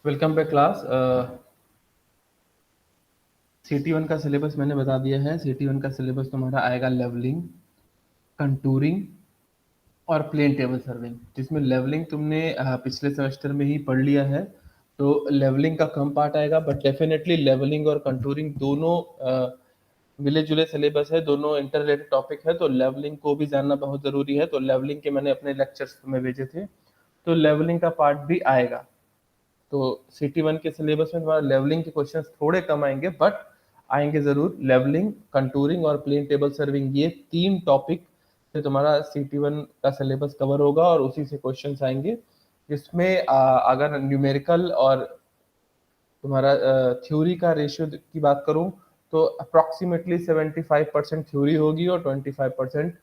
Welcome back class. CT1 का syllabus मैंने बता दिया है। CT1 का सिलेबस तुम्हारा आएगा लेवलिंग, कंटूरिंग और प्लेन टेबल सर्विंग, जिसमें लेवलिंग तुमने पिछले सेमेस्टर में ही पढ़ लिया है, तो लेवलिंग का कम पार्ट आएगा। बट डेफिनेटली लेवलिंग और कंटूरिंग दोनों मिले जुले सिलेबस है, दोनों इंटर रिलेटेड टॉपिक है, तो लेवलिंग को भी जानना बहुत ज़रूरी है। तो लेवलिंग के मैंने अपने लेक्चर्स तुम्हें भेजे थे, तो लेवलिंग का पार्ट भी आएगा। तो CT1 के सिलेबस में तुम्हारा लेवलिंग के क्वेश्चंस थोड़े कम आएंगे, बट आएंगे जरूर। लेवलिंग, कंटूरिंग और प्लेन टेबल सर्विंग, ये तीन टॉपिक से तुम्हारा CT1 का सिलेबस कवर होगा और उसी से क्वेश्चंस आएंगे। जिसमें अगर न्यूमेरिकल और तुम्हारा थ्योरी का रेशियो की बात करूं तो अप्रोक्सीमेटली 75% थ्योरी होगी और 25%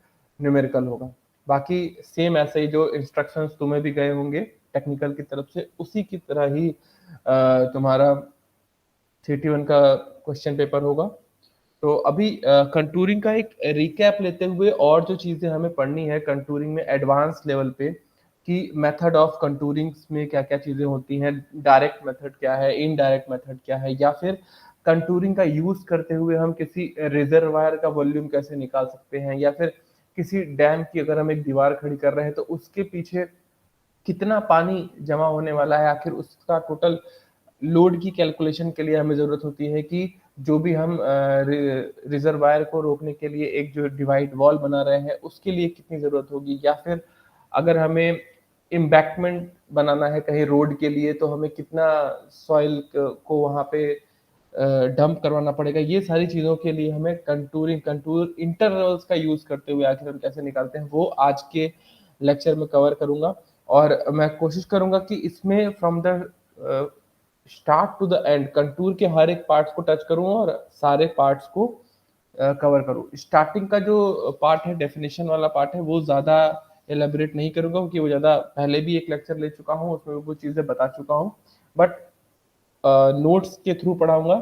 न्यूमेरिकल होगा। बाकी सेम ऐसे ही जो इंस्ट्रक्शंस तुम्हें भी गए होंगे टेक्निकल की तरफ से, उसी की तरह ही तुम्हारा CT1 का क्वेश्चन पेपर होगा। तो अभी कंटूरिंग का एक रिकैप लेते हुए, और जो चीज़ें हमें पढ़नी है कंटूरिंग में एडवांस लेवल पे, कि मेथड ऑफ कंटूरिंग में क्या क्या चीज़ें होती हैं, डायरेक्ट मेथड क्या है, इनडायरेक्ट मेथड क्या है, या फिर कंटूरिंग का यूज़ करते हुए हम किसी रिजर्वायर का वॉल्यूम कैसे निकाल सकते हैं, या फिर किसी डैम की अगर हम एक दीवार खड़ी कर रहे हैं तो उसके पीछे कितना पानी जमा होने वाला है, आखिर उसका टोटल लोड की कैलकुलेशन के लिए हमें ज़रूरत होती है कि जो भी हम रिजर्वायर को रोकने के लिए एक जो डिवाइड वॉल बना रहे हैं उसके लिए कितनी ज़रूरत होगी, या फिर अगर हमें इम्बैक्टमेंट बनाना है कहीं रोड के लिए तो हमें कितना सॉइल को वहाँ पे डंप करवाना पड़ेगा। ये सारी चीज़ों के लिए हमें कंटूर इंटरवल्स का यूज़ करते हुए आखिर हम कैसे निकालते हैं, वो आज के लेक्चर में कवर करूंगा। और मैं कोशिश करूंगा कि इसमें from the start to the end contour के हर एक पार्ट्स को टच करूं और सारे पार्ट्स को कवर करूं। स्टार्टिंग का जो पार्ट है, डेफिनेशन वाला पार्ट है, वो ज़्यादा एलेबरेट नहीं करूंगा क्योंकि वो ज़्यादा पहले भी एक लेक्चर ले चुका हूँ, उसमें वो चीज़ें बता चुका हूँ। बट नोट्स के थ्रू पढ़ाऊंगा।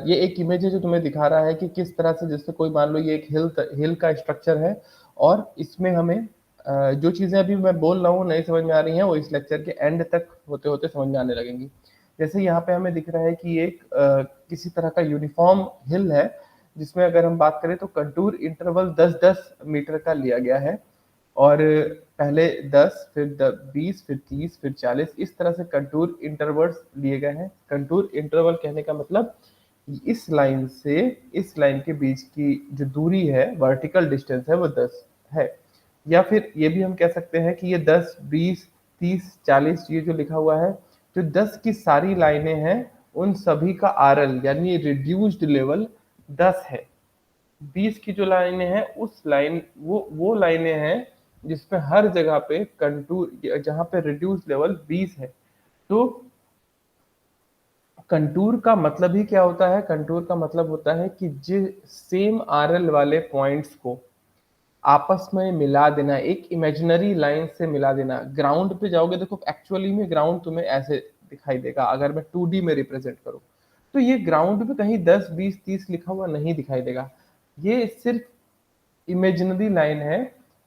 ये एक इमेज है जो तुम्हें दिखा रहा है कि किस तरह से, जैसे कोई मान लो ये एक हिल का स्ट्रक्चर है, और इसमें हमें जो चीज़ें अभी मैं बोल रहा हूँ नहीं समझ में आ रही हैं, वो इस लेक्चर के एंड तक होते होते समझ में आने लगेंगी। जैसे यहाँ पे हमें दिख रहा है कि एक किसी तरह का यूनिफॉर्म हिल है, जिसमें अगर हम बात करें तो कंटूर इंटरवल 10-10 मीटर का लिया गया है, और पहले 10, फिर 20, फिर 30, फिर 40, इस तरह से कंटूर इंटरवल्स लिए गए हैं। कंटूर इंटरवल कहने का मतलब इस लाइन से इस लाइन के बीच की जो दूरी है, वर्टिकल डिस्टेंस है, वो 10 है। या फिर ये भी हम कह सकते हैं कि ये 10, 20, 30, 40, ये जो लिखा हुआ है, जो 10 की सारी लाइनें हैं, उन सभी का RL यानी रिड्यूस्ड लेवल 10 है। 20 की जो लाइनें हैं, उस लाइन वो लाइनें हैं जिसमें हर जगह पे कंटूर, जहां पे रिड्यूस लेवल 20 है। तो कंटूर का मतलब ही क्या होता है? कंटूर का मतलब होता है कि जिस सेम RL वाले पॉइंट्स को आपस में मिला देना, एक इमेजिनरी लाइन से मिला देना। ग्राउंड पे जाओगे, देखो एक्चुअली में ग्राउंड तुम्हें ऐसे दिखाई देगा, अगर मैं 2D में रिप्रेजेंट करूं तो ये ग्राउंड पे कहीं 10, 20, 30 लिखा हुआ नहीं दिखाई देगा। ये सिर्फ इमेजिनरी लाइन है।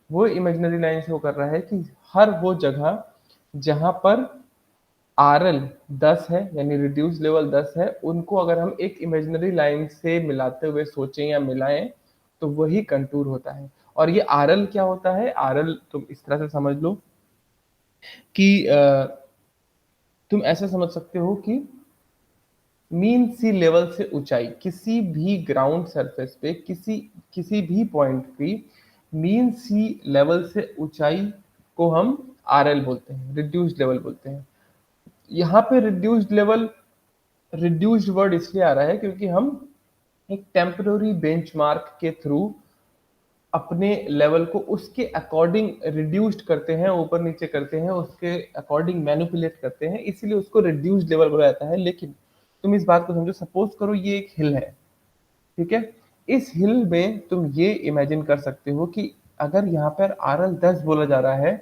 वो इमेजिनरी लाइन शो कर रहा है कि हर वो जगह जहां पर RL 10 है यानी रिड्यूस लेवल 10 है, उनको अगर हम एक इमेजिनरी लाइन से मिलाते हुए सोचें या मिलाएं तो वही कंटूर होता है। और ये RL क्या होता है? RL तुम इस तरह से समझ लो कि तुम ऐसा समझ सकते हो कि मीन सी लेवल से ऊंचाई, किसी भी ग्राउंड सरफेस पे किसी किसी भी पॉइंट की मीन सी लेवल से ऊंचाई को हम RL बोलते हैं, रिड्यूस्ड लेवल बोलते हैं। यहाँ पे रिड्यूस्ड वर्ड इसलिए आ रहा है क्योंकि हम एक टेम्पररी बेंचमार्क के थ्रू अपने लेवल को उसके अकॉर्डिंग रिड्यूस्ड करते हैं, ऊपर नीचे करते हैं, उसके अकॉर्डिंग मैनिपुलेट करते हैं, इसीलिए उसको रिड्यूस्ड लेवल बोला जाता है। लेकिन तुम इस बात को समझो, सपोज करो ये एक हिल है, ठीक है। इस हिल में तुम ये इमेजिन कर सकते हो कि अगर यहाँ पर RL 10 बोला जा रहा है,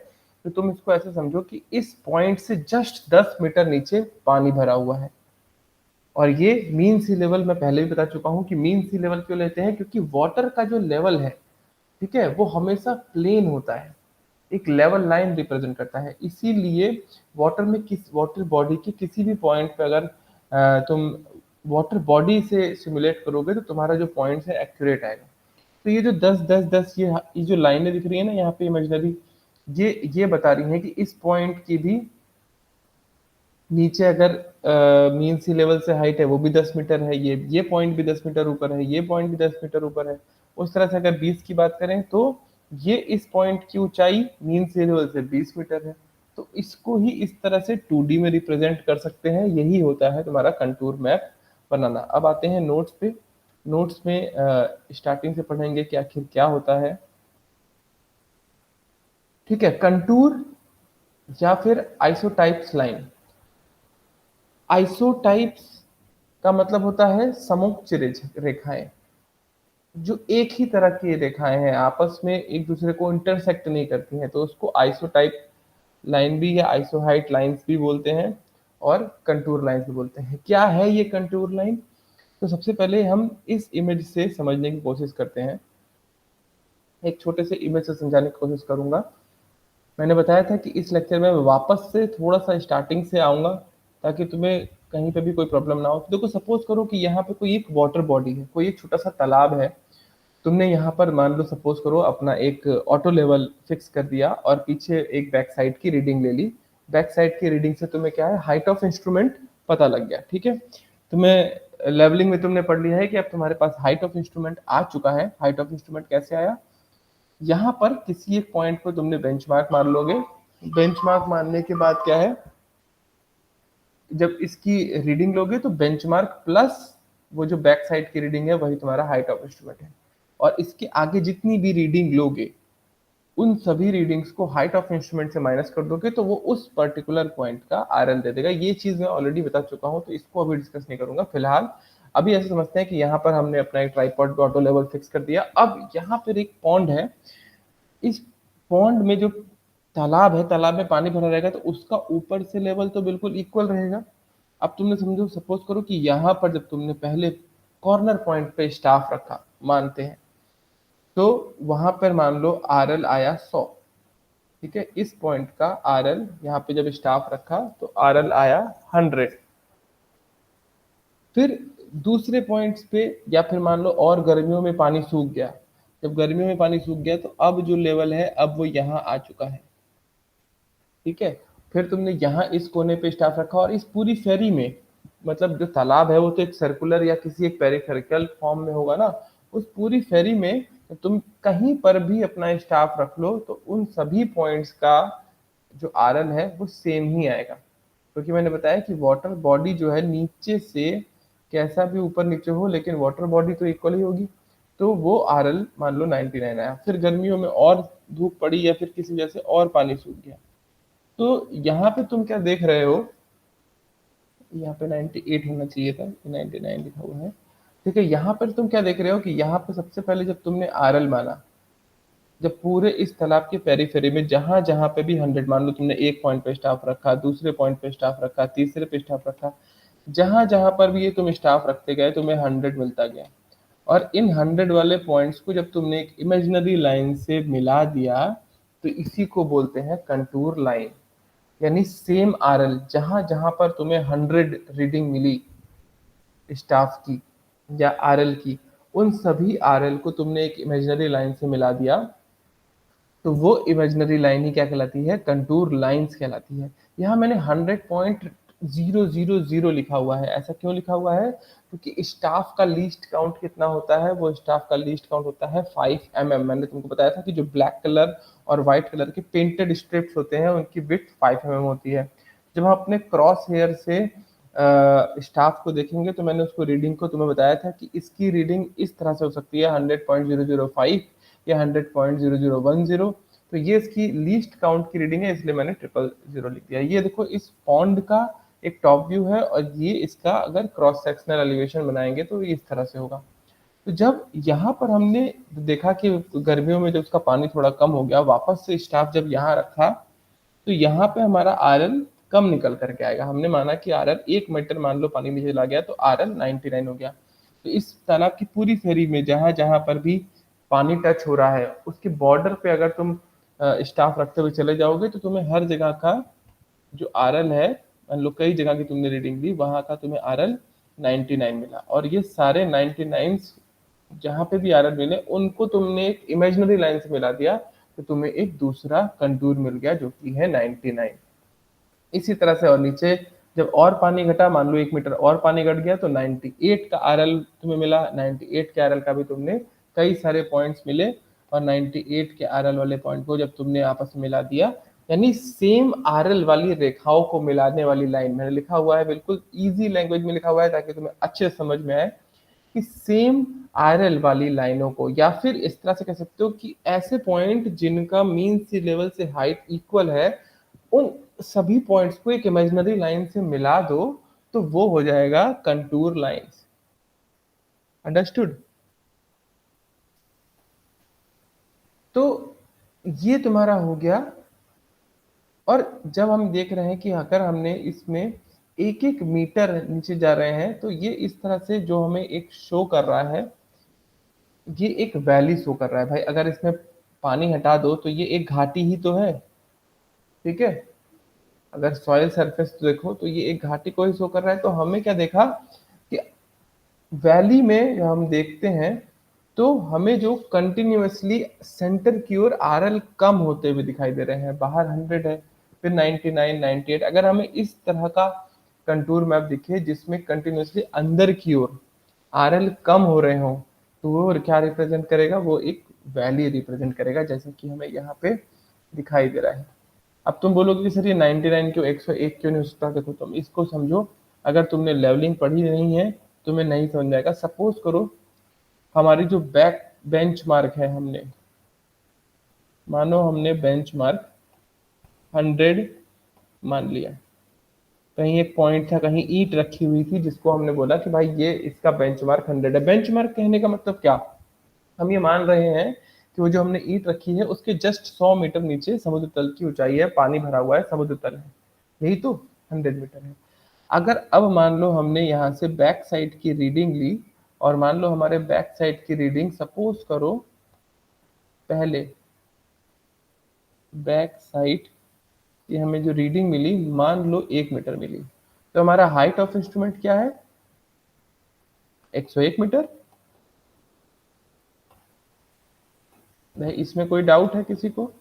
तो तुम इसको ऐसे समझो कि इस पॉइंट से जस्ट 10 मीटर नीचे पानी भरा हुआ है। और ये मीन सी लेवल मैं पहले भी बता चुका हूँ कि मीन सी लेवल क्यों लेते हैं, क्योंकि वाटर का जो लेवल है, ठीक है, वो हमेशा प्लेन होता है। एक लेवल लाइन रिप्रेजेंट करता है। इसीलिए वाटर बॉडी के किसी भी पॉइंट पे अगर तुम वाटर बॉडी से सिमुलेट करोगे तो तुम्हारा जो पॉइंट है एक्यूरेट आएगा। तो ये जो 10 10 10 ये जो लाइनें दिख रही है ना यहाँ पे इमेजिनरी, ये बता रही हैं कि इस पॉइंट की भी नीचे अगर मीन सी लेवल से हाइट है वो भी 10 मीटर है, ये पॉइंट भी 10 मीटर ऊपर है, ये पॉइंट भी 10 मीटर ऊपर है। उस तरह से अगर 20 की बात करें तो ये इस पॉइंट की ऊंचाई मीन सी लेवल से 20 मीटर है। तो इसको ही इस तरह से 2D में रिप्रेजेंट कर सकते हैं। यही होता है तुम्हारा कंटूर मैप बनाना। अब आते हैं नोट्स पे। नोट्स में स्टार्टिंग से पढ़ेंगे कि आखिर क्या होता है। ठीक है, कंटूर या फिर आइसोटाइप्स लाइन। आइसोटाइप्स का मतलब होता है समोच्च रेखाएं, जो एक ही तरह की रेखाएं हैं, आपस में एक दूसरे को इंटरसेक्ट नहीं करती हैं, तो उसको आइसोटाइप लाइन भी या आइसोहाइट लाइंस भी बोलते हैं और कंटूर लाइंस भी बोलते हैं। क्या है ये कंटूर लाइन? तो सबसे पहले हम इस इमेज से समझने की कोशिश करते हैं। एक छोटे से इमेज से समझाने की कोशिश करूंगा। मैंने बताया था कि इस लेक्चर में मैं वापस से थोड़ा सा स्टार्टिंग से आऊंगा ताकि तुम्हें कहीं पे भी कोई प्रॉब्लम ना हो। तो देखो, सपोज करो कि यहाँ पे कोई एक वाटर बॉडी है, कोई एक छोटा सा तालाब है। तुमने यहाँ पर मान लो सपोज करो अपना एक ऑटो लेवल फिक्स कर दिया और पीछे एक बैक साइड की रीडिंग ले ली। बैक साइड की रीडिंग से तुम्हें क्या है, हाइट ऑफ इंस्ट्रूमेंट पता लग गया। ठीक है, तुम्हें लेवलिंग में तुमने पढ़ लिया है कि अब तुम्हारे पास हाइट ऑफ इंस्ट्रूमेंट आ चुका है। हाइट ऑफ इंस्ट्रूमेंट कैसे आया? यहाँ पर किसी एक पॉइंट पर तुमने बेंचमार्क मान लोगे। बेंचमार्क मानने के बाद क्या है, जब इसकी रीडिंग लोगे तो बेंचमार्क प्लस वो जो बैक साइड की रीडिंग है वही तुम्हारा हाइट ऑफ इंस्ट्रूमेंट है। और इसके आगे जितनी भी रीडिंग लोगे उन सभी रीडिंग्स को हाइट ऑफ इंस्ट्रूमेंट से माइनस कर दोगे तो वो उस पर्टिकुलर पॉइंट का आरएल दे देगा। ये चीज मैं ऑलरेडी बता चुका हूँ, तो इसको अभी डिस्कस नहीं करूंगा फिलहाल। अभी ऐसे समझते हैं कि यहाँ पर हमने अपना एक ट्राइपॉड पे ऑटो लेवल फिक्स कर दिया। अब यहाँ पर एक पॉन्ड है। इस पॉन्ड में जो तालाब है, तालाब में पानी भरा रहेगा तो उसका ऊपर से लेवल तो बिल्कुल इक्वल रहेगा। अब तुमने समझो, सपोज करो कि यहाँ पर जब तुमने पहले कॉर्नर पॉइंट पे स्टाफ रखा, मानते हैं, तो वहां पर मान लो आर एल आया 100। ठीक है, इस पॉइंट का आर एल यहाँ पे जब स्टाफ रखा तो आर एल आया 100। फिर दूसरे पॉइंट्स पे, या फिर मान लो और गर्मियों में पानी सूख गया। जब गर्मियों में पानी सूख गया तो अब जो लेवल है अब वो यहाँ आ चुका है। ठीक है, फिर तुमने यहाँ इस कोने पे स्टाफ रखा और इस पूरी फेरी में, मतलब जो तालाब है वो तो एक सर्कुलर या किसी एक पेरिफेरिकल फॉर्म में होगा ना, उस पूरी फेरी में तुम कहीं पर भी अपना स्टाफ रख लो तो उन सभी पॉइंट्स का जो आरएल है वो सेम ही आएगा। क्योंकि मैंने बताया कि वाटर बॉडी जो है नीचे से कैसा भी ऊपर नीचे हो लेकिन वाटर बॉडी तो इक्वल ही होगी। तो वो आरएल मान लो 99 आया। फिर गर्मियों में और धूप पड़ी या फिर किसी वजह से और पानी सूख गया, तो यहाँ पे तुम क्या देख रहे हो, यहाँ पे 98 होना चाहिए था, 99 लिखा हुआ है। ठीक है, यहाँ पर तुम क्या देख रहे हो कि यहाँ पे सबसे पहले जब तुमने आरएल माना, जब पूरे इस तालाब के पेरीफेरी में जहां जहां पे भी 100, मान लो तुमने एक पॉइंट पे स्टाफ रखा, दूसरे पॉइंट पे स्टाफ रखा, तीसरे पे स्टाफ रखा, जहां जहां पर भी ये तुम स्टाफ रखते गए तुम्हें 100 मिलता गया। और इन 100 वाले पॉइंट्स को जब तुमने एक इमेजिनरी लाइन से मिला दिया तो इसी को बोलते हैं कंटूर लाइन। यानी सेम आरएल, जहां जहां पर तुम्हें 100 रीडिंग मिली स्टाफ की या आरएल की, उन सभी आरएल को तुमने एक इमेजिनरी लाइन से मिला दिया तो वो इमेजिनरी लाइन ही क्या कहलाती है, कंटूर लाइंस कहलाती है। यहाँ मैंने 100.000 लिखा हुआ है। ऐसा क्यों लिखा हुआ है? क्योंकि स्टाफ का लीस्ट काउंट कितना होता है, वो स्टाफ का लीस्ट काउंट होता है 5 mm। मैंने तुमको बताया था कि जो ब्लैक कलर और व्हाइट कलर के पेंटेड स्ट्रिप्स होते हैं उनकी विड्थ 5 mm होती है। जब हम अपने क्रॉस हेयर से स्टाफ को देखेंगे तो मैंने उसको रीडिंग को तुम्हें बताया था कि इसकी रीडिंग इस तरह से हो सकती है 100.005 या 100.0010। तो ये इसकी लीस्ट काउंट की रीडिंग है, इसलिए मैंने 000 लिख दिया। ये देखो, इस पॉन्ड का एक टॉप व्यू है और ये इसका अगर क्रॉस सेक्शनल एलिवेशन बनाएंगे तो ये इस तरह से होगा। तो जब यहाँ पर हमने देखा कि गर्मियों में जब उसका पानी थोड़ा कम हो गया, वापस से स्टाफ जब यहाँ रखा तो यहाँ पे हमारा आरएल कम निकल करके आएगा। हमने माना कि आरएल 1 मीटर मान लो पानी में चला गया तो आरएल 99 हो गया। तो इस तालाब की पूरी फेरी में जहां जहां पर भी पानी टच हो रहा है उसके बॉर्डर पे अगर तुम स्टाफ रखते हुए चले जाओगे तो तुम्हें हर जगह का जो आरएल है, मान लो कई जगह की तुमने रीडिंग ली, वहां का तुम्हें आरएल 99 मिला, और ये सारे 99 जहां पे भी आरएल मिले उनको तुमने एक इमेजिनरी लाइन से मिला दिया, तो तुम्हें एक दूसरा कंटूर मिल गया जो कि है 99। इसी तरह से और नीचे जब और पानी घटा, मान लो 1 मीटर और पानी घट गया, तो 98 का आरएल तुम्हें मिला। 98 के आरएल का भी तुमने कई सारे पॉइंट्स मिले, और 98 के आरएल वाले पॉइंट को जब तुमने आपस में मिला दिया, यानी सेम आरएल वाली रेखाओं को मिलाने वाली लाइन, मैंने लिखा हुआ है बिल्कुल इजी लैंग्वेज में लिखा हुआ है ताकि तुम्हें अच्छे से समझ में आए कि सेम आरएल वाली लाइनों को, या फिर इस तरह से कह सकते हो कि ऐसे पॉइंट जिनका मीन सी लेवल से हाइट इक्वल है, उन सभी पॉइंट्स को एक इमेजिनरी लाइन से मिला दो, तो वो हो जाएगा कंटूर लाइंस। अंडरस्टूड? तो ये तुम्हारा हो गया। और जब हम देख रहे हैं कि अगर हमने इसमें एक एक मीटर नीचे जा रहे हैं, तो ये इस तरह से जो हमें एक शो कर रहा है, ये एक वैली शो कर रहा है भाई। अगर इसमें पानी हटा दो तो ये एक घाटी ही तो है, ठीक है। अगर सॉइल सरफेस देखो तो ये एक घाटी को ही शो कर रहा है। तो हमें क्या देखा कि वैली में जब हम देखते हैं तो हमें जो कंटिन्यूअसली सेंटर की ओर आरएल कम होते हुए दिखाई दे रहे हैं। बाहर 100 है, फिर 99, 98। अगर हमें इस तरह का कंटूर मैप दिखे जिसमें कंटिन्यूअसली अंदर की ओर आरएल कम हो रहे हो, तो वो क्या रिप्रेजेंट करेगा? वो एक वैली रिप्रेजेंट करेगा, जैसे कि हमें यहाँ पे दिखाई दे रहा है। अब तुम बोलोगे कि सर ये 99 क्यों, 101 क्यों नहीं हो सकता? देखो तुम इसको समझो, अगर तुमने लेवलिंग पढ़ी नहीं है तुम्हें नहीं समझ आएगा। सपोज करो हमारी जो बैक बेंच मार्क है, हमने मानो हमने बेंच मार्क 100 मान लिया। कहीं एक पॉइंट था, कहीं ईंट रखी हुई थी जिसको हमने बोला कि भाई ये इसका बेंचमार्क 100 है। बेंचमार्क कहने का मतलब क्या? हम ये मान रहे हैं कि वो जो हमने ईंट रखी है उसके जस्ट 100 मीटर नीचे समुद्र तल की ऊंचाई है, पानी भरा हुआ है, समुद्र तल है, यही तो 100 मीटर है। अगर अब मान लो हमने यहाँ से बैक साइड की रीडिंग ली, और मान लो हमारे बैक साइड की रीडिंग, सपोज करो पहले बैक साइड की हमें जो रीडिंग मिली, मान लो 1 मीटर मिली, तो हमारा हाइट ऑफ इंस्ट्रूमेंट क्या है? 101 मीटर। भाई इसमें कोई डाउट है किसी को?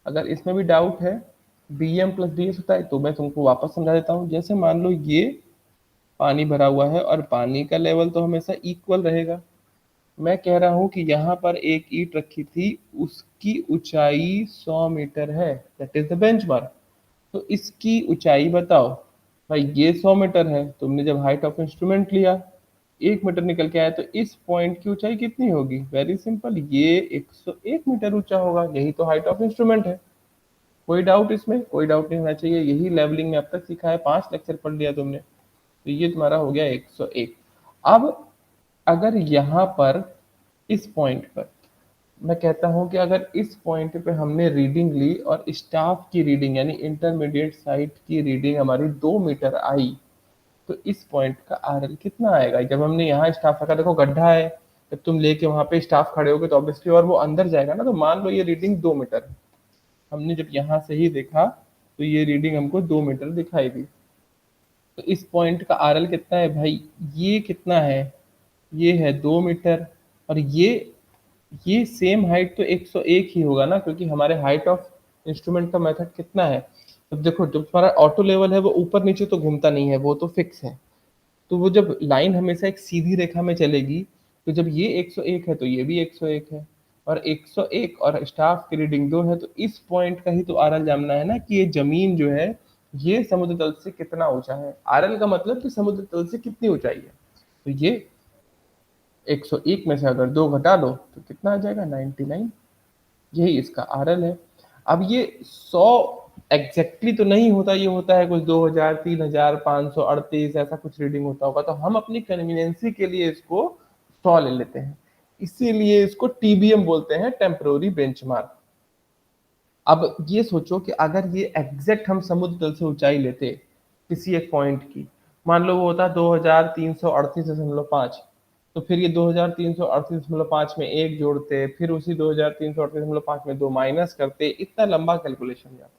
अगर इसमें भी डाउट है, B M plus D S होता है, तो मैं तुमको वापस समझा देता हूँ। जैसे मान लो ये पानी भरा हुआ है और पानी का लेवल तो हमेशा इक्वल रहेगा। मैं कह रहा हूँ कि यहाँ पर एक ईंट रखी थी, उसकी ऊंचाई 100 मीटर है, दैट इज द बेंचमार्क। तो इसकी ऊंचाई बताओ। भाई ये 100 मीटर है, तुमने जब हाइट ऑफ इंस्ट्रूमेंट लिया 1 मीटर निकल के आया, तो इस पॉइंट की ऊंचाई कितनी होगी? वेरी सिंपल, ये 101 मीटर ऊंचा होगा, यही तो हाइट ऑफ इंस्ट्रूमेंट है। कोई डाउट इसमें? कोई डाउट नहीं होना चाहिए। यही लेवलिंग में अब तक सिखा है, 5 लेक्चर पढ़ लिया तुमने। तो ये तुम्हारा हो गया 101। अब अगर यहाँ पर इस पॉइंट पर मैं कहता हूँ कि अगर इस पॉइंट पे हमने रीडिंग ली और स्टाफ की रीडिंग यानी इंटरमीडिएट साइट की रीडिंग हमारी 2 मीटर आई, तो इस पॉइंट का आरएल कितना आएगा? जब हमने यहाँ स्टाफ रखा, देखो गड्ढा है, जब तुम लेके वहां पे स्टाफ खड़े होगे तो ऑब्वियसली और वो अंदर जाएगा ना। तो मान लो ये रीडिंग 2 मीटर है, हमने जब यहाँ से ही देखा तो ये रीडिंग हमको 2 मीटर दिखाई दी। तो इस पॉइंट का आरएल कितना है भाई? ये कितना है? ये है 2 मीटर। और ये सेम हाइट तो 101 ही होगा ना, क्योंकि हमारे हाइट ऑफ इंस्ट्रूमेंट का मेथड कितना है? अब देखो जब तुम्हारा ऑटो लेवल है वो ऊपर नीचे तो घूमता नहीं है, वो तो फिक्स है। तो वो जब लाइन हमेशा एक सीधी रेखा में चलेगी, तो जब ये 101 है तो ये भी 101 है, और 101 और स्टाफ की रीडिंग 2 है, तो इस पॉइंट का ही तो आरएल जानना है ना कि ये जमीन जो है ये समुद्र तल से कितना ऊंचा है। आरएल का मतलब कि समुद्र तल से कितनी ऊंचाई है। तो ये 101 में से अगर 2 घटा लो तो कितना आ जाएगा? 99। यही इसका आरएल है। अब ये 100 एग्जैक्टली तो नहीं होता, ये होता है कुछ 2000, 3000, 538 ऐसा कुछ रीडिंग होता होगा। तो हम अपनी कन्वीनियंसी के लिए इसको 100 ले लेते हैं, इसीलिए इसको टीबीएम बोलते हैं, टेम्पररी बेंचमार्क। अब ये सोचो कि अगर ये एग्जैक्ट हम समुद्र तल से ऊंचाई लेते किसी एक पॉइंट की, मान लो वो होता 2338.5, तो फिर ये 2338.5 में एक जोड़ते, फिर उसी 2338.5 में दो माइनस करते, इतना लंबा कैलकुलेशन जाता।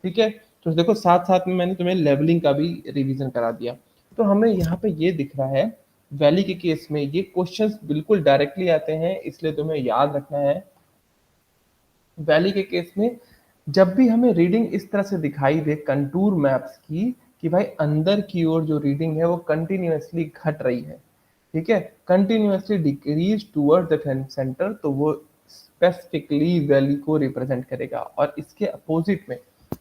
ठीक है, तो देखो साथ साथ में मैंने तुम्हें लेवलिंग का भी रिवीजन करा दिया। तो हमें यहाँ पे ये दिख रहा है वैली के केस में ये क्वेश्चंस बिल्कुल डायरेक्टली आते हैं, इसलिए तुम्हें याद रखना है। वैली के केस में जब भी हमें रीडिंग इस तरह से दिखाई दे कंटूर मैप्स की, कि भाई अंदर की ओर जो रीडिंग है वो कंटिन्यूअसली घट रही है, ठीक है, continuously decrease toward the centre, तो वो स्पेसिफिकली वैली को रिप्रेजेंट करेगा। और इसके अपोजिट में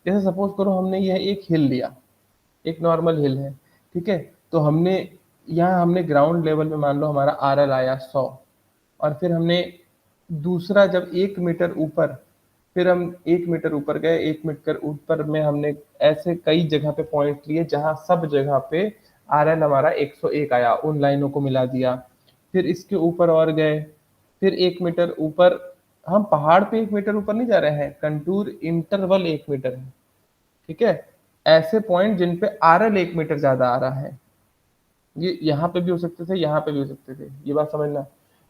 जैसे सपोज करो हमने यह एक हिल लिया, एक नॉर्मल हिल है, ठीक है, तो हमने यहाँ हमने ग्राउंड लेवल में मान लो हमारा आरएल आया 100, और फिर हमने दूसरा जब 1 मीटर ऊपर, फिर हम 1 मीटर ऊपर गए, 1 मीटर ऊपर में हमने ऐसे कई जगह पे पॉइंट लिए जहां सब जगह पे आरएल हमारा 101 आया, उन लाइनों को मिला दिया। फिर इसके ऊपर और गए, फिर 1 मीटर ऊपर, हम पहाड़ पे 1 मीटर ऊपर नहीं जा रहे हैं, कंटूर इंटरवल 1 मीटर है, ठीक है, ऐसे पॉइंट जिन पे आरएल 1 मीटर ज्यादा आ रहा है, ये यहाँ पे भी हो सकते थे, यहाँ पे भी हो सकते थे, ये बात समझना।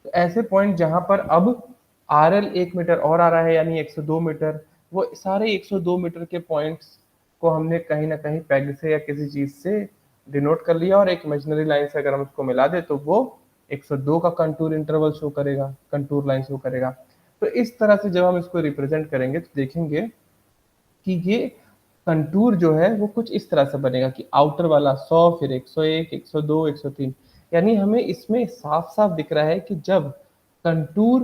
तो ऐसे पॉइंट जहां पर अब आरएल 1 मीटर और आ रहा है, यानी 102 मीटर, वो सारे 102 मीटर के पॉइंट्स को हमने कहीं ना कहीं पेग से या किसी चीज से डिनोट कर लिया, और एक इमेजिनरी लाइन से अगर हम उसको मिला दे तो वो 102 का कंटूर इंटरवल शो करेगा, कंटूर लाइन शो करेगा। तो इस तरह से जब हम इसको रिप्रेजेंट करेंगे तो देखेंगे कि ये कंटूर जो है वो कुछ इस तरह से बनेगा कि आउटर वाला 100, फिर 101, 102, 103, यानी हमें इसमें साफ साफ दिख रहा है कि जब कंटूर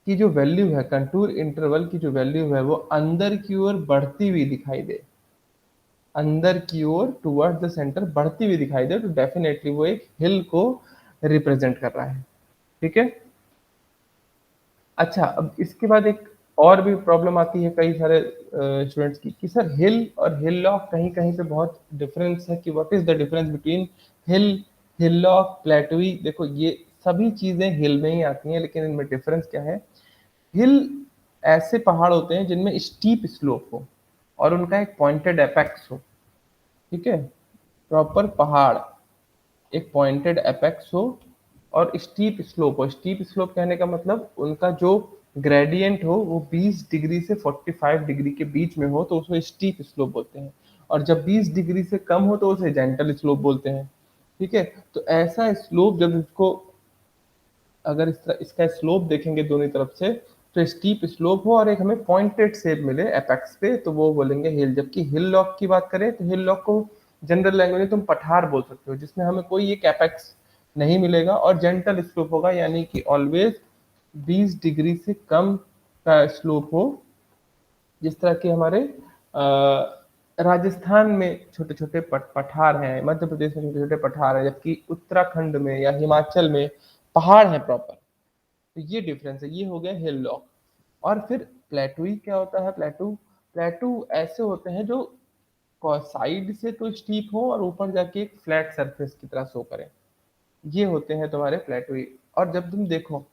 की जो वैल्यू है, कंटूर इंटरवल की जो वैल्यू है वो अंदर की ओर बढ़ती हुई दिखाई दे, अंदर की ओर टुवर्ड्स द सेंटर बढ़ती हुई दिखाई दे, तो डेफिनेटली वो एक हिल को रिप्रेजेंट कर रहा है, ठीक है। अच्छा, अब इसके बाद एक और भी प्रॉब्लम आती है कई सारे स्टूडेंट्स की, कि सर हिल और हिल लॉक कहीं कहीं पे बहुत डिफरेंस है, कि what is the difference between hill, hillock, plateau. देखो ये सभी चीजें हिल में ही आती हैं, लेकिन इनमें डिफरेंस क्या है। हिल ऐसे पहाड़ होते हैं जिनमें स्टीप स्लोप हो और उनका एक पॉइंटेड एपेक्स हो, ठीक है, प्रॉपर पहाड़, एक पॉइंटेड एपेक्स हो और स्टीप स्लोप हो। स्टीप स्लोप कहने का मतलब उनका जो ग्रेडियंट हो वो 20 डिग्री से 45 डिग्री के बीच में हो, तो उसको स्टीप स्लोप बोलते हैं, और जब 20 डिग्री से कम हो तो उसे जेंटल स्लोप बोलते हैं, ठीक है। तो ऐसा स्लोप जब इसको, अगर इस तरह इसका स्लोप देखेंगे दोनों तरफ से, तो स्टीप स्लोप हो और एक हमें पॉइंटेड शेप मिले एपेक्स पे, तो वो बोलेंगे हिल। जबकि हिल लॉक की बात करें तो हिल लॉक को जनरल लैंग्वेज में तुम पठार बोल सकते हो, जिसमें हमें कोई एक एपेक्स नहीं मिलेगा और जेंटल स्लोप होगा, यानी कि ऑलवेज 20 डिग्री से कम का स्लोप हो, जिस तरह के हमारे राजस्थान में छोटे छोटे पठार हैं, मध्य प्रदेश में छोटे छोटे पठार हैं, जबकि उत्तराखंड में या हिमाचल में पहाड़ हैं प्रॉपर। तो ये डिफरेंस है, ये हो गया हिल लॉक। और फिर प्लेटू क्या होता है, प्लेटू, प्लेटू ऐसे होते हैं जो साइड से तो स्टीप हो और ऊपर जाके एक फ्लैट सरफेस की तरह शो करें, ये होते हैं तुम्हारे प्लेटू। और जब तुम देखो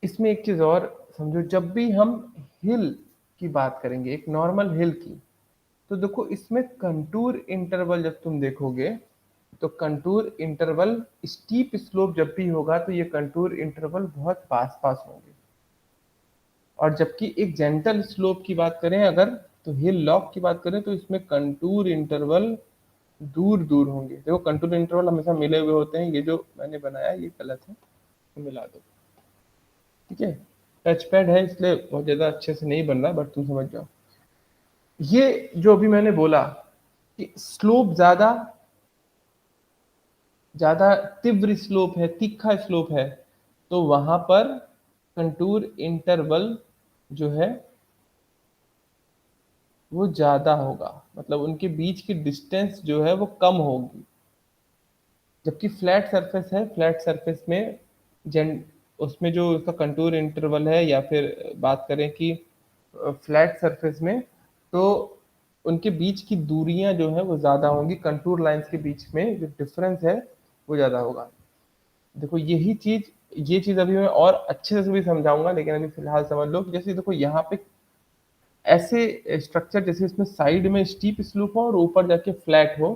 इसमें एक चीज और समझो, जब भी हम हिल की बात करेंगे, एक नॉर्मल हिल की, तो देखो इसमें कंटूर इंटरवल जब तुम देखोगे, तो कंटूर इंटरवल स्टीप स्लोप जब भी होगा तो ये कंटूर इंटरवल बहुत पास पास होंगे, और जबकि एक जेंटल स्लोप की बात करें अगर, तो हिल लॉक की बात करें, तो इसमें कंटूर इंटरवल दूर दूर होंगे। देखो कंटूर इंटरवल हमेशा मिले हुए होते हैं, ये जो मैंने बनाया ये गलत है, तो मिला दो, ठीक है। टच पैड है इसलिए बहुत ज्यादा अच्छे से नहीं बन रहा, बट तुम समझ जाओ। ये जो अभी मैंने बोला कि स्लोप ज्यादा ज्यादा तीव्र स्लोप है, तीखा स्लोप है, तो वहां पर कंटूर इंटरवल जो है वो ज्यादा होगा, मतलब उनके बीच की डिस्टेंस जो है वो कम होगी। जबकि फ्लैट सरफेस है, फ्लैट सरफेस में जेन उसमें जो उसका कंटूर इंटरवल है, या फिर बात करें कि फ्लैट सरफेस में, तो उनके बीच की दूरियां जो है वो ज्यादा होंगी, कंटूर लाइंस के बीच में जो डिफरेंस है वो ज्यादा होगा। देखो यही चीज, ये चीज अभी मैं और अच्छे से भी समझाऊंगा, लेकिन अभी फिलहाल समझ लो कि जैसे देखो यहाँ पे ऐसे स्ट्रक्चर, जैसे इसमें साइड में स्टीप स्लूप हो और ऊपर जाके फ्लैट हो,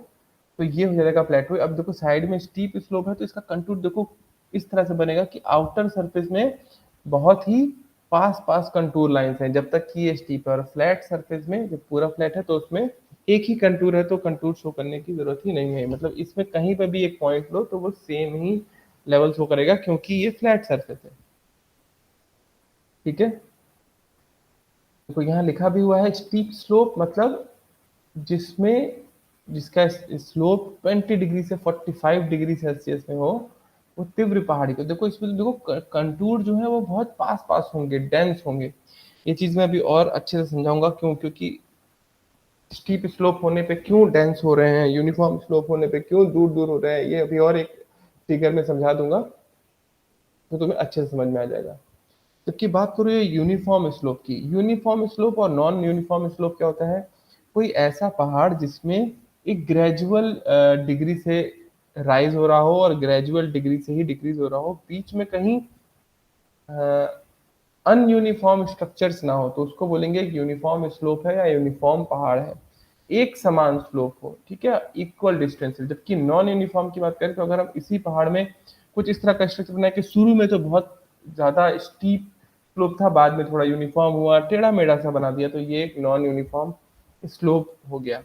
तो ये हो जाएगा प्लेटो। अब देखो साइड में स्टीप स्लोप है तो इसका कंटूर देखो इस तरह से बनेगा कि आउटर सरफेस में बहुत ही पास पास कंटूर लाइंस हैं जब तक कि ये स्टीप है, और फ्लैट सरफेस में जब पूरा फ्लैट है तो उसमें एक ही कंटूर है, तो कंटूर शो करने की जरूरत ही नहीं है। मतलब इसमें कहीं पर भी एक पॉइंट लो तो वो सेम ही लेवल शो करेगा क्योंकि ये फ्लैट सरफेस है। ठीक है, देखो यहाँ लिखा भी हुआ है स्टीप स्लोप मतलब जिसमें जिसका स्लोप 20 डिग्री से 45 डिग्री सेल्सियस में हो, वो तीव्र पहाड़ी को। देखो इसमें देखो कंटूर जो है वो बहुत पास पास होंगे, डेंस होंगे। ये चीज मैं अभी और अच्छे से समझाऊंगा क्यों, क्योंकि स्टीप स्लोप होने पे क्यों डेंस हो रहे हैं, यूनिफॉर्म स्लोप होने पे क्यों दूर दूर हो रहे हैं, ये अभी और एक फिगर में समझा दूंगा तो तुम्हें अच्छे से समझ में आ जाएगा। जबकि बात करो ये यूनिफॉर्म स्लोप की, यूनिफॉर्म स्लोप और नॉन यूनिफॉर्म स्लोप क्या होता है? कोई ऐसा पहाड़ जिसमें एक ग्रेजुअल डिग्री से राइज हो रहा हो और ग्रेजुअल डिग्री से ही डिक्रीज हो रहा हो, बीच में कहीं अनयूनिफॉर्म स्ट्रक्चर्स ना हो, तो उसको बोलेंगे यूनिफॉर्म स्लोप है या यूनिफॉर्म पहाड़ है। एक समान स्लोप हो, ठीक है, इक्वल डिस्टेंस। जबकि नॉन यूनिफॉर्म की बात करें तो अगर हम इसी पहाड़ में कुछ इस तरह का स्ट्रक्चर बनाए कि शुरू में तो बहुत ज्यादा स्टीप स्लोप था, बाद में थोड़ा यूनिफॉर्म हुआ, टेढ़ा मेढ़ा सा बना दिया, तो ये एक नॉन यूनिफॉर्म स्लोप हो गया।